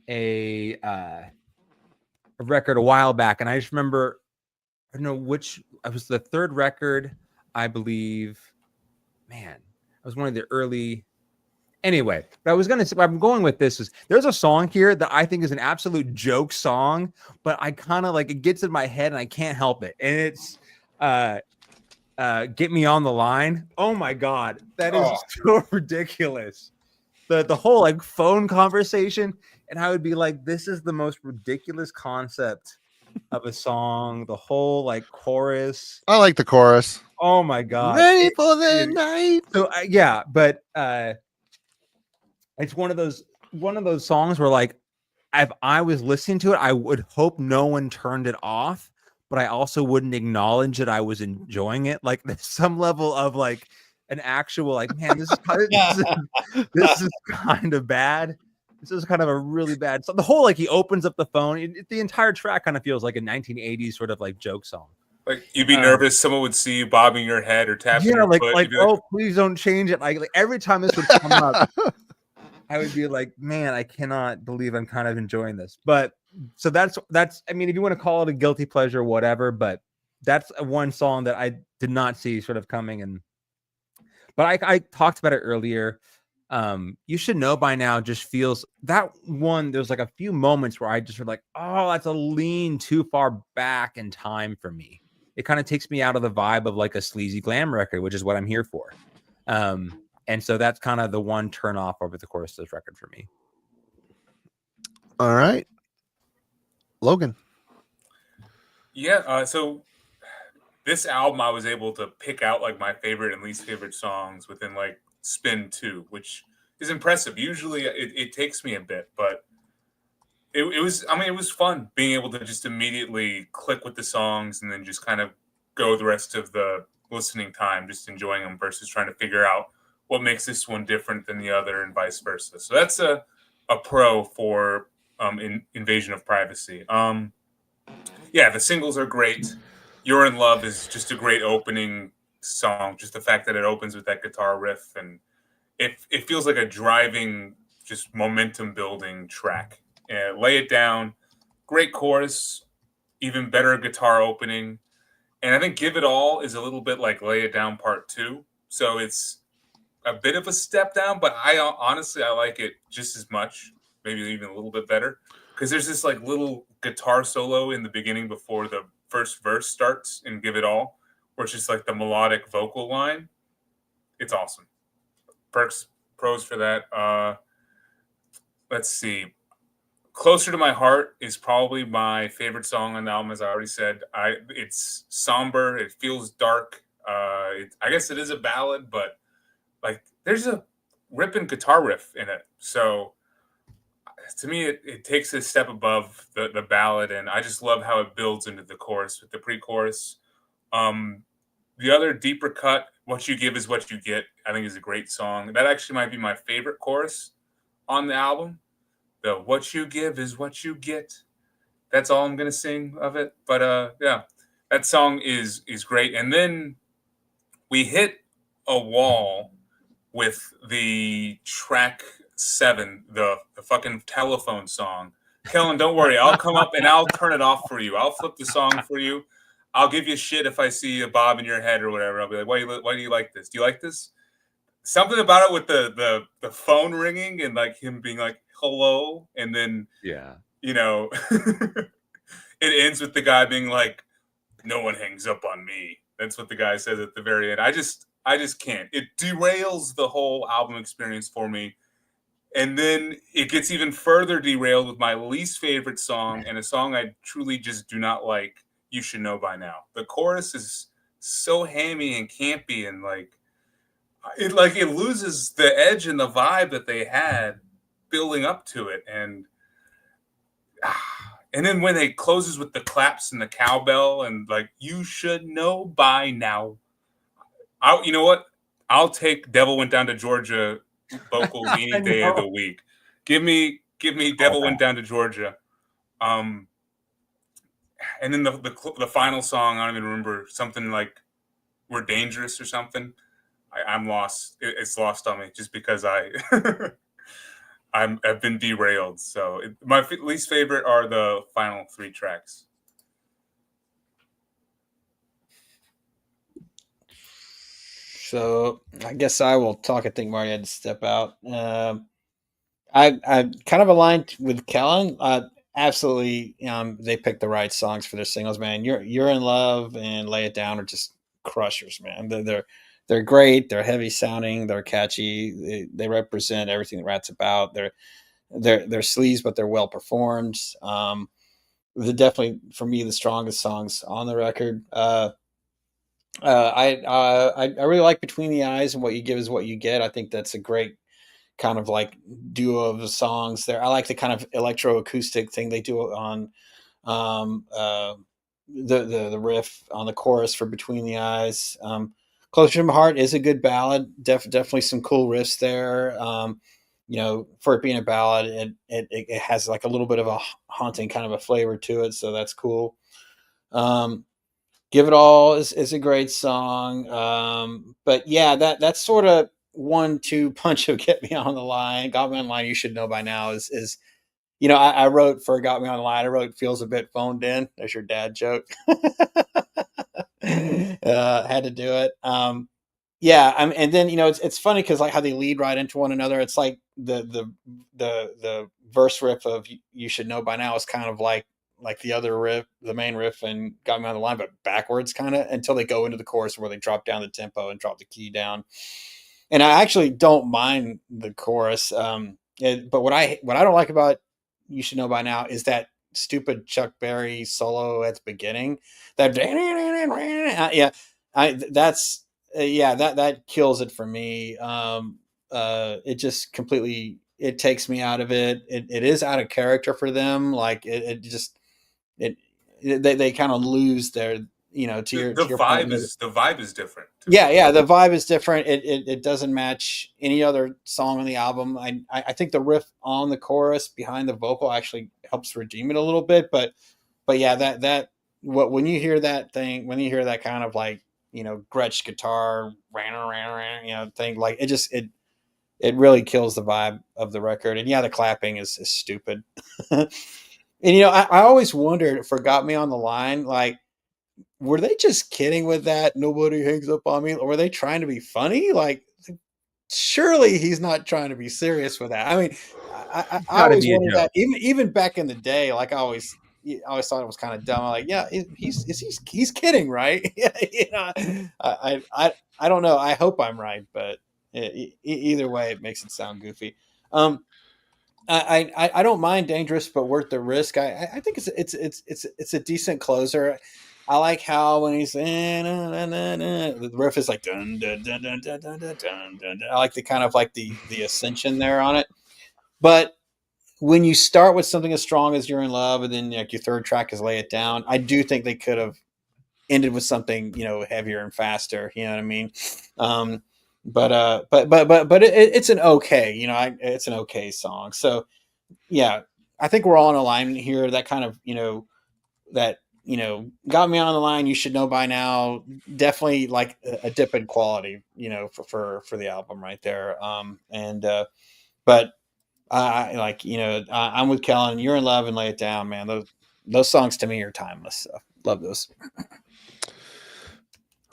a record a while back, and I just remember, I don't know which. I was the third record, I believe. Man, I was one of the early. Anyway, but I'm going with this is there's a song here that I think is an absolute joke song, but I kind of like it gets in my head and I can't help it. And it's Get Me on the Line. Oh my God. That is so ridiculous. The whole like phone conversation. And I would be like, this is the most ridiculous concept of a song. The whole like chorus. I like the chorus. Oh my God. Ready for the night. So yeah, but it's one of those songs where like if I was listening to it, I would hope no one turned it off, but I also wouldn't acknowledge that I was enjoying it. Like there's some level of like an actual like, man, this is kind of bad. This is kind of a really bad song. The whole like he opens up the phone. The entire track kind of feels like a 1980s sort of like joke song. Like you'd be nervous someone would see you bobbing your head or tapping your foot. Like oh, please don't change it. Like every time this would come up, I would be like, man, I cannot believe I'm kind of enjoying this. But so that's, I mean, if you want to call it a guilty pleasure, whatever, but that's one song that I did not see sort of coming. But I talked about it earlier. You Should Know by Now just feels that one. There's like a few moments where I just were like, oh, that's a lean too far back in time for me. It kind of takes me out of the vibe of like a sleazy glam record, which is what I'm here for. And so that's kind of the one turn off over the course of this record for me. All right. Logan. Yeah. So this album, I was able to pick out like my favorite and least favorite songs within like spin 2, which is impressive. Usually it takes me a bit, but it was fun being able to just immediately click with the songs and then just kind of go the rest of the listening time, just enjoying them versus trying to figure out what makes this one different than the other and vice versa. So that's a pro for Invasion of Privacy. Yeah, the singles are great. You're in Love is just a great opening song. Just the fact that it opens with that guitar riff and it feels like a driving, just momentum building track. Lay It Down, great chorus, even better guitar opening. And I think Give It All is a little bit like Lay It Down Part 2. So it's a bit of a step down, but I honestly like it just as much, maybe even a little bit better, because there's this like little guitar solo in the beginning before the first verse starts in Give It All, where it's just like the melodic vocal line. It's awesome. Pros for that. Let's see. Closer to My Heart is probably my favorite song on the album, as I already said. It's somber. It feels dark. I guess it is a ballad, but like there's a ripping guitar riff in it. So to me, it takes a step above the ballad, and I just love how it builds into the chorus with the pre-chorus. The other deeper cut, What You Give Is What You Get, I think is a great song. That actually might be my favorite chorus on the album. The What You Give Is What You Get. That's all I'm going to sing of it. But yeah, that song is great. And then we hit a wall with the track 7, the fucking telephone song. Kellen, don't worry. I'll come up and I'll turn it off for you. I'll flip the song for you. I'll give you shit if I see a bob in your head or whatever. I'll be like, why do you like this? Do you like this? Something about it with the phone ringing and like him being like, hello. And then, yeah, it ends with the guy being like, no one hangs up on me. That's what the guy says at the very end. I just can't. It derails the whole album experience for me. And then it gets even further derailed with my least favorite song and a song I truly just do not like. You Should Know by Now. The chorus is so hammy and campy, and it loses the edge and the vibe that they had building up to it, and then when it closes with the claps and the cowbell and You Should Know by Now. You know what? I'll take Devil Went Down to Georgia vocals any day of the week. Give me Devil Went Down to Georgia. And then the final song, I don't even remember, something like We're Dangerous or something. I'm lost. It's lost on me just because I've been derailed. So my least favorite are the final 3 tracks. So I guess I will talk. I think Marty had to step out. I kind of aligned with Kellen. Absolutely, they picked the right songs for their singles, man. You're in Love and Lay It Down are just crushers, man. They're great. They're heavy sounding. They're catchy. They represent everything that Ratt's about. They're sleaze, but they're well performed. They're definitely, for me, the strongest songs on the record. I really like Between the Eyes and What You Give Is What You Get. I think that's a great kind of duo of the songs there. I like the kind of electroacoustic thing they do on the riff on the chorus for Between the Eyes. Closer to My Heart is a good ballad. Definitely some cool riffs there. For it being a ballad, it has a little bit of a haunting kind of a flavor to it, so that's cool. Give It All is a great song. But yeah, that's sort of 1-2 punch of Get Me On the Line. Got Me On the Line, You Should Know by Now is I wrote for Got Me On the Line. I wrote Feels a Bit Phoned In. There's your dad joke. Had to do it. And then it's funny because how they lead right into one another. It's like the verse riff of You Should Know by Now is kind of like the other riff, the main riff, and Got Me On the Line, but backwards kind of until they go into the chorus where they drop down the tempo and drop the key down. And I actually don't mind the chorus. But what I don't like about You Should Know by Now is that stupid Chuck Berry solo at the beginning. That that kills it for me. It just completely, it takes me out of it. It is out of character for them. They kind of lose their, the vibe is different. Yeah. The vibe is different. It doesn't match any other song on the album. I think the riff on the chorus behind the vocal actually helps redeem it a little bit, but yeah, when you hear that thing, when you hear that kind of Gretsch guitar, thing, it really kills the vibe of the record. And yeah, the clapping is stupid. And I always wondered for Got Me On the Line, were they just kidding with that? Nobody hangs up on me. Or were they trying to be funny? Surely he's not trying to be serious with that. I mean, I always wondered that. Even back in the day, I always thought it was kind of dumb. I'm like, yeah, he's kidding, right? I don't know. I hope I'm right, but either way, it makes it sound goofy. I don't mind Dangerous, but Worth the Risk. I think it's a decent closer. I like how when he's the riff is dun, dun, dun, dun, dun, dun, dun, dun. I like the kind of the ascension there on it. But when you start with something as strong as You're in Love, and then your third track is Lay It Down, I do think they could have ended with something heavier and faster. You know what I mean? But it's an okay, it's an okay song. So yeah, I think we're all in alignment here. That kind of, Got Me On the Line, You Should Know by Now, definitely a dip in quality, for the album right there. But I'm with Kellen. You're in Love and Lay It Down, man. Those songs to me are timeless. So love those.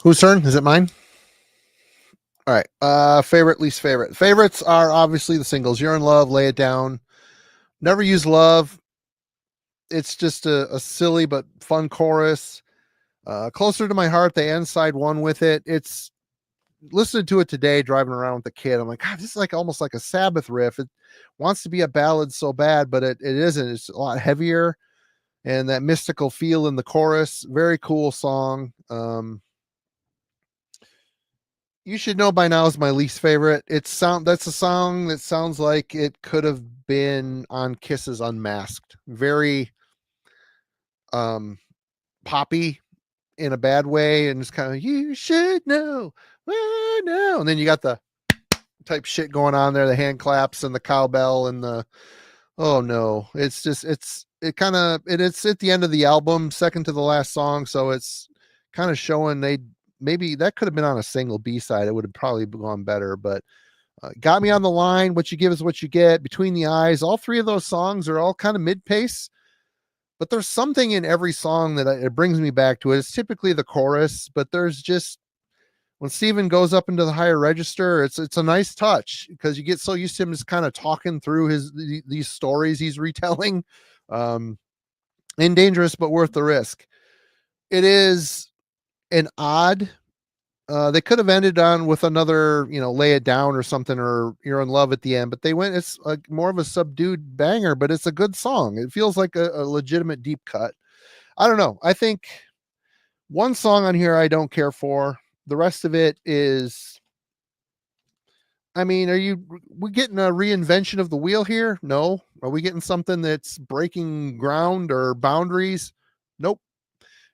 Whose turn? Is it mine? All right. Favorite, least favorite. Favorites are obviously the singles. You're in Love, Lay It Down. Never Use Love. It's just a silly but fun chorus. Closer to My Heart, they end side one with it. It's listening to it today, driving around with the kid. I'm like, God, this is almost like a Sabbath riff. It wants to be a ballad so bad, but it isn't. It's a lot heavier. and that mystical feel in the chorus. Very cool song. You should know by now is my least favorite. That's a song that sounds like it could have been on Kiss's Unmasked. Very poppy in a bad way, and it's kind of you should know by now. And then you got the type shit going on there, the hand claps and the cowbell and the oh no. It's at the end of the album, second to the last song, so it's kind of showing maybe that could have been on a single B-side. It would have probably gone better, but Got Me on the Line, What You Give Is What You Get, Between the Eyes, all three of those songs are all kind of mid-pace, but there's something in every song that it brings me back to it. It's typically the chorus, but there's just when Stephen goes up into the higher register, it's a nice touch because you get so used to him just kind of talking through these stories he's retelling. Dangerous, but worth the risk. It is an odd. They could have ended on with another, Lay It Down or something, or You're in Love at the end, but they went. It's more of a subdued banger, but it's a good song. It feels like a legitimate deep cut. I don't know. I think one song on here I don't care for. The rest of it is. I mean, we getting a reinvention of the wheel here? No. Are we getting something that's breaking ground or boundaries? Nope.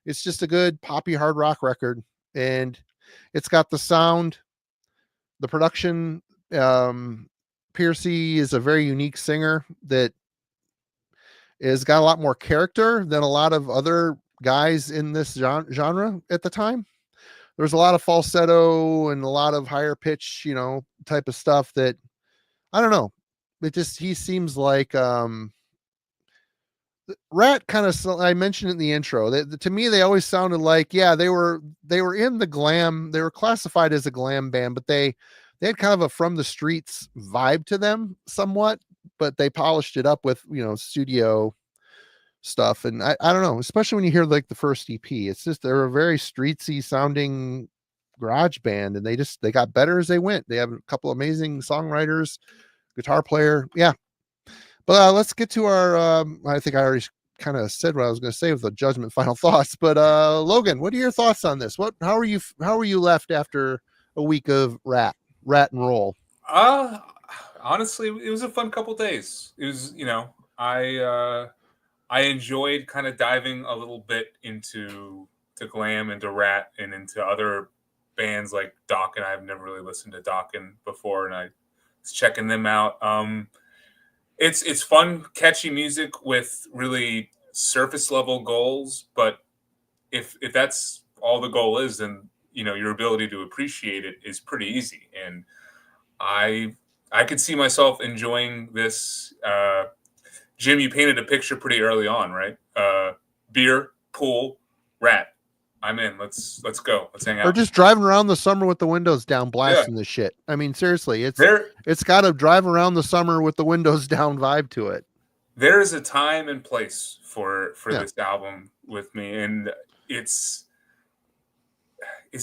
It's just a good poppy hard rock record. And it's got the sound, the production. Pearcy is a very unique singer that has got a lot more character than a lot of other guys in this genre at the time. There's a lot of falsetto and a lot of higher pitch, type of stuff that I don't know. He seems like Ratt kind of, I mentioned in the intro that to me, they always sounded like, yeah, they were in the glam. They were classified as a glam band, but they had kind of a from the streets vibe to them somewhat, but they polished it up with, studio stuff. And I don't know, especially when you hear like the first EP, it's just, they're a very streetsy sounding garage band, and they got better as they went. They have a couple amazing songwriters, guitar player. Yeah. But let's get to our, I think I already kind of said what I was going to say with the judgment final thoughts, but Logan, what are your thoughts on this? How are you left after a week of Ratt and roll? Honestly, it was a fun couple days. It was, I enjoyed kind of diving a little bit into Glam and to Ratt and into other bands like Dokken. I've never really listened to Dokken before, and I was checking them out. It's fun, catchy music with really surface level goals, but if that's all the goal is, then your ability to appreciate it is pretty easy. And I could see myself enjoying this. Jim, you painted a picture pretty early on, right? Beer, pool, Ratt. I'm in. Let's go. Let's hang out. Or just driving around the summer with the windows down, blasting the shit. I mean, seriously, it's got a drive around the summer with the windows down vibe to it. There is a time and place for this album with me, and it's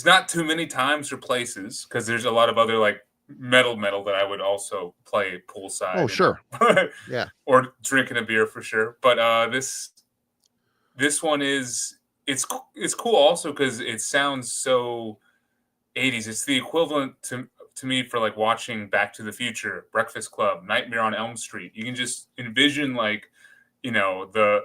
not too many times or places because there's a lot of other like metal that I would also play poolside. Oh, sure. Yeah. Or drinking a beer for sure. But this one is it's cool also because it sounds so 80s. It's the equivalent to me for like watching Back to the Future, Breakfast Club, Nightmare on Elm Street. You can just envision like, the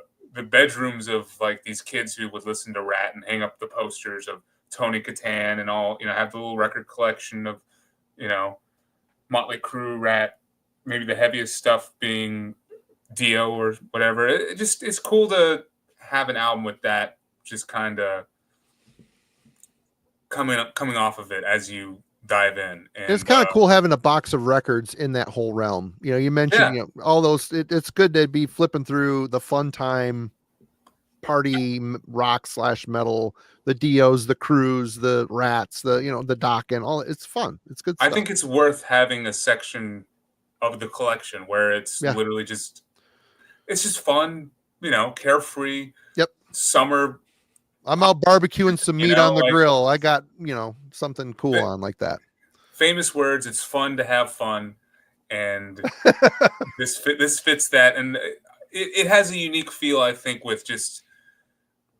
bedrooms of like these kids who would listen to Ratt and hang up the posters of Tony Catan and all, have the little record collection of, Motley Crue, Ratt, maybe the heaviest stuff being Dio or whatever. It's cool to have an album with that just kind of coming off of it as you dive in. And it's kind of cool having a box of records in that whole realm. You mentioned all those. It's good to be flipping through the fun time party rock / metal, the Dios, the Crews, the Ratts, the Dokken, all. It's fun. It's good stuff. I think it's worth having a section of the collection where it's literally it's just fun, carefree. Yep. Summer. I'm out barbecuing some meat on the grill. I got, something cool on like that. Famous words. It's fun to have fun. And this fits that. And it has a unique feel, I think, with just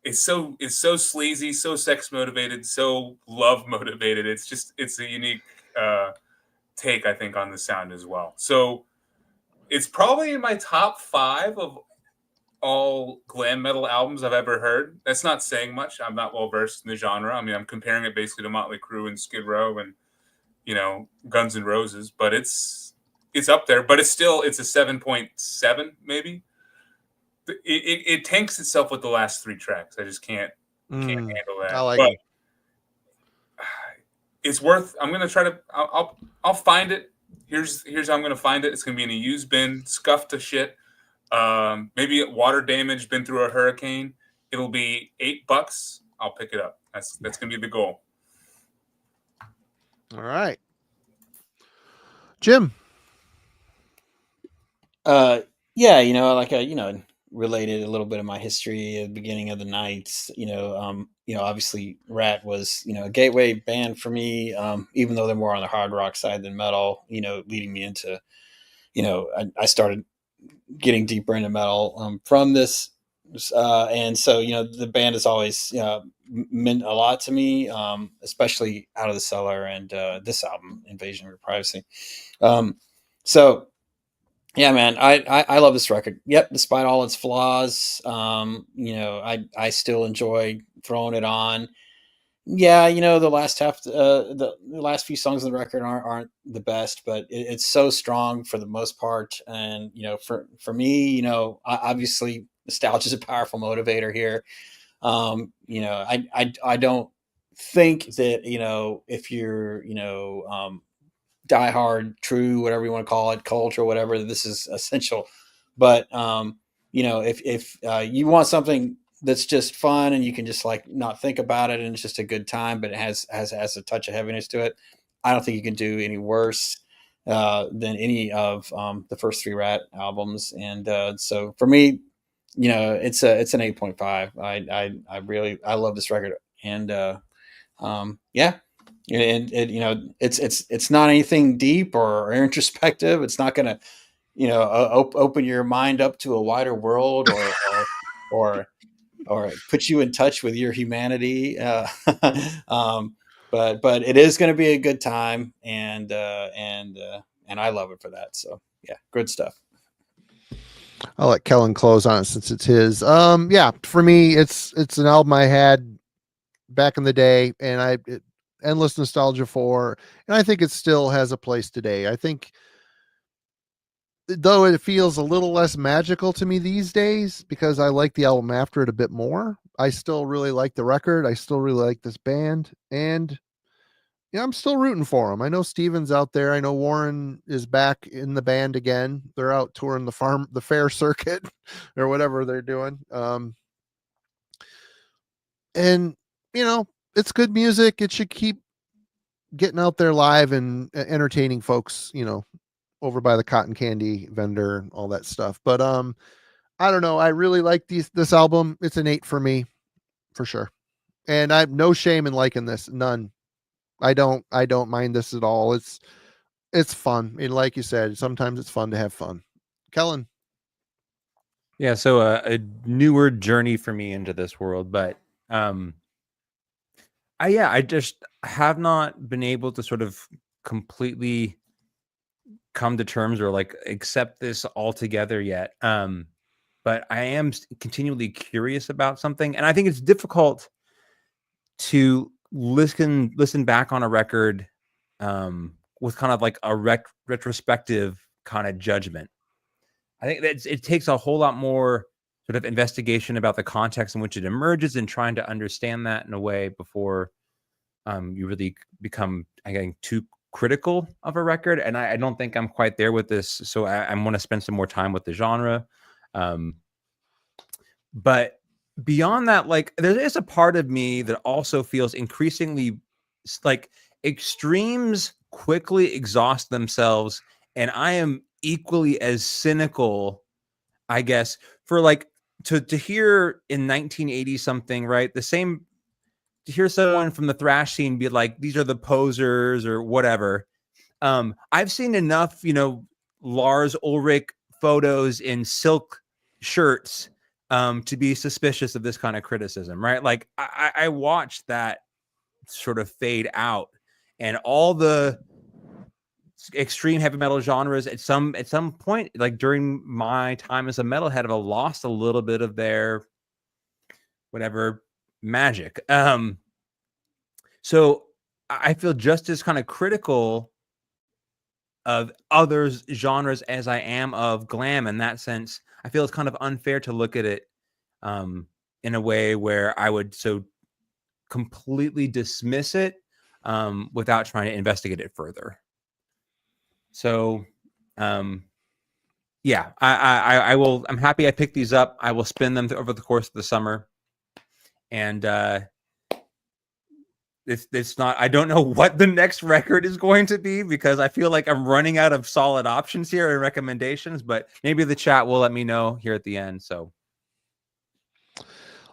it's so sleazy, so sex motivated, so love motivated. It's a unique take, I think, on the sound as well. So it's probably in my top 5 of all glam metal albums I've ever heard. That's not saying much. I'm not well versed in the genre. I mean, I'm comparing it basically to Motley Crue and Skid Row and Guns N' Roses, but it's up there. But it's a 7.7 maybe. It tanks itself with the last 3 tracks. I just can't handle that. I like but it. It's worth. I'm gonna try to. I'll find it. Here's how I'm gonna find it. It's gonna be in a used bin, scuffed to shit. Maybe water damage, been through a hurricane. It'll be $8. I'll pick it up. That's gonna be the goal. All right, Jim. Yeah, related a little bit of my history at the beginning of the nights. Obviously Ratt was a gateway band for me. Even though they're more on the hard rock side than metal, leading me into I started getting deeper into metal from this, and so the band has always meant a lot to me, especially Out of the Cellar and this album, Invasion of Your Privacy. So yeah, man, I love this record. Yep, despite all its flaws, I still enjoy throwing it on. Yeah, the last the last few songs of the record aren't the best, but it's so strong for the most part. And for me, obviously nostalgia is a powerful motivator here. I don't think that if you're die hard, true, whatever you want to call it, culture, whatever, this is essential. But if you want something that's just fun and you can just like not think about it and it's just a good time, but it has a touch of heaviness to it, I don't think you can do any worse than any of the first 3 Ratt albums. And so for me, it's an 8.5. I love this record. And yeah. And it's not anything deep or introspective. It's not going to, open your mind up to a wider world or put you in touch with your humanity. But it is going to be a good time, and I love it for that. So yeah, good stuff. I'll let Kellen close on it since it's his. Yeah, for me, it's an album I had back in the day, and endless nostalgia for, and I think it still has a place today. I think, though it feels a little less magical to me these days because I like the album after it a bit more, I still really like the record. I still really like this band, and I'm still rooting for them. I know Steven's out there. I know Warren is back in the band again. They're out touring the fair circuit or whatever they're doing. And it's good music. It should keep getting out there live and entertaining folks, over by the cotton candy vendor, all that stuff. But I don't know. I really like this album. It's an 8 for me, for sure. And I have no shame in liking this. None. I don't mind this at all. It's fun. And like you said, sometimes it's fun to have fun. Kellen. Yeah. So a newer journey for me into this world, but I just have not been able to sort of completely come to terms or like accept this altogether yet. But I am continually curious about something, and I think it's difficult to listen back on a record with kind of like a retrospective kind of judgment. I think that it takes a whole lot more sort of investigation about the context in which it emerges and trying to understand that in a way before you really become, I think, too critical of a record. And I don't think I'm quite there with this. So I want to spend some more time with the genre. But beyond that, like there is a part of me that also feels increasingly like extremes quickly exhaust themselves. And I am equally as cynical, I guess, for like to hear in 1980 something, right? The same, to hear someone from the thrash scene be like, these are the posers or whatever. I've seen enough, Lars Ulrich photos in silk shirts to be suspicious of this kind of criticism, right? Like I watched that sort of fade out, and all the extreme heavy metal genres at some point, like during my time as a metalhead, have lost a little bit of their whatever magic. So I feel just as kind of critical of others genres as I am of glam. In that sense, I feel it's kind of unfair to look at it in a way where I would so completely dismiss it without trying to investigate it further. So yeah, I will. I'm happy I picked these up. I will spin them over the course of the summer, and it's not. I don't know what the next record is going to be because I feel like I'm running out of solid options here and recommendations. But maybe the chat will let me know here at the end. So.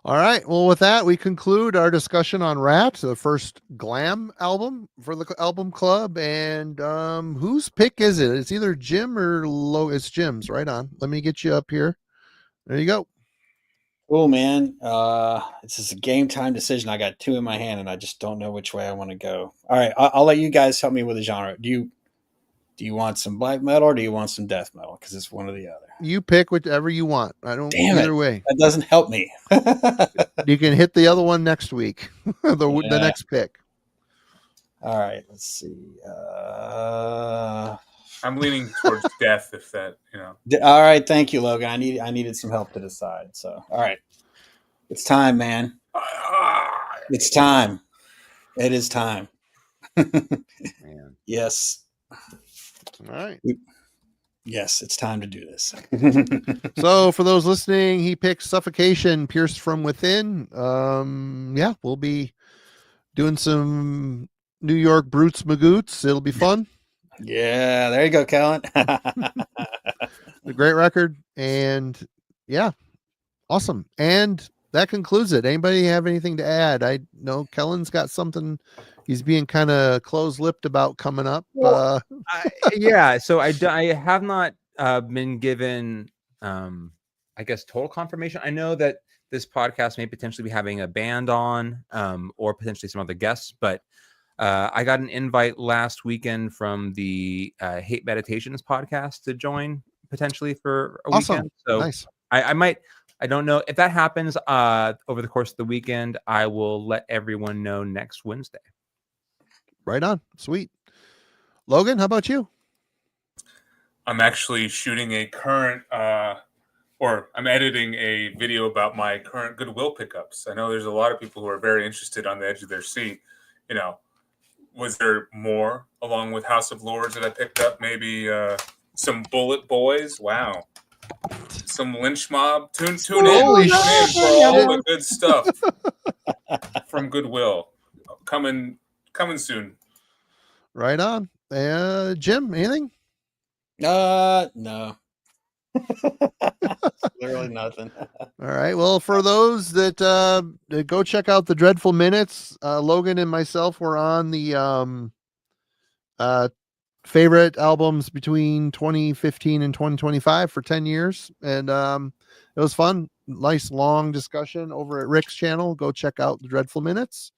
All right. Well, with that, we conclude our discussion on Ratt, the first glam album for the album club. And whose pick is it? It's either Jim or It's Jim's. Right on. Let me get you up here. There you go. Cool, man. This is a game time decision. I got two in my hand, and I just don't know which way I want to go. All right, I'll let you guys help me with the genre. Do you want some black metal or do you want some death metal? Because it's one or the other. You pick whichever you want. I don't. Either way. That doesn't help me. You can hit the other one next week. The next pick. All right. Let's see. I'm leaning towards death. If that, you know. All right. Thank you, Logan. I needed some help to decide. So, all right. It's time, man. It's time. It is time. Man. Yes. All right. Yes, it's time to do this. So for those listening, he picked Suffocation, Pierced from Within. Yeah, we'll be doing some New York Brutes Magoots. It'll be fun. Yeah, there you go, Kellen. A great record. And yeah, awesome. And that concludes it. Anybody have anything to add? I know Kellen's got something he's being kind of close-lipped about coming up. Yeah, so I have not been given, I guess, total confirmation. I know that this podcast may potentially be having a band on or potentially some other guests, but I got an invite last weekend from the Hate Meditations podcast to join potentially for a weekend. So nice. I might. I don't know if that happens over the course of the weekend. I will let everyone know next Wednesday. Right on. Sweet. Logan, how about you? I'm actually shooting a current, or I'm editing a video about my current Goodwill pickups. I know there's a lot of people who are very interested on the edge of their seat. You know, was there more along with House of Lords that I picked up? Maybe some Bullet Boys. Wow. Some Lynch Mob. Tune in for all the good stuff from Goodwill. Coming soon. Right on. Jim, anything? No. Literally nothing. All right. Well, for those that go check out the Dreadful Minutes, Logan and myself were on the favorite albums between 2015 and 2025 for 10 years. And it was fun. Nice long discussion over at Rick's channel. Go check out the Dreadful Minutes.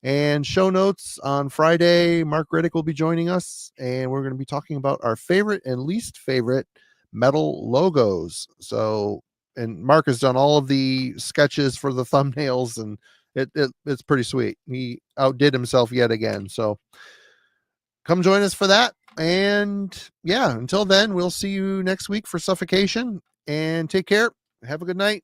And show notes on Friday. Mark Riddick will be joining us, and we're going to be talking about our favorite and least favorite metal logos. So, and Mark has done all of the sketches for the thumbnails, and it's pretty sweet. He outdid himself yet again. So come join us for that. And yeah, until then, we'll see you next week for Suffocation, and take care. Have a good night.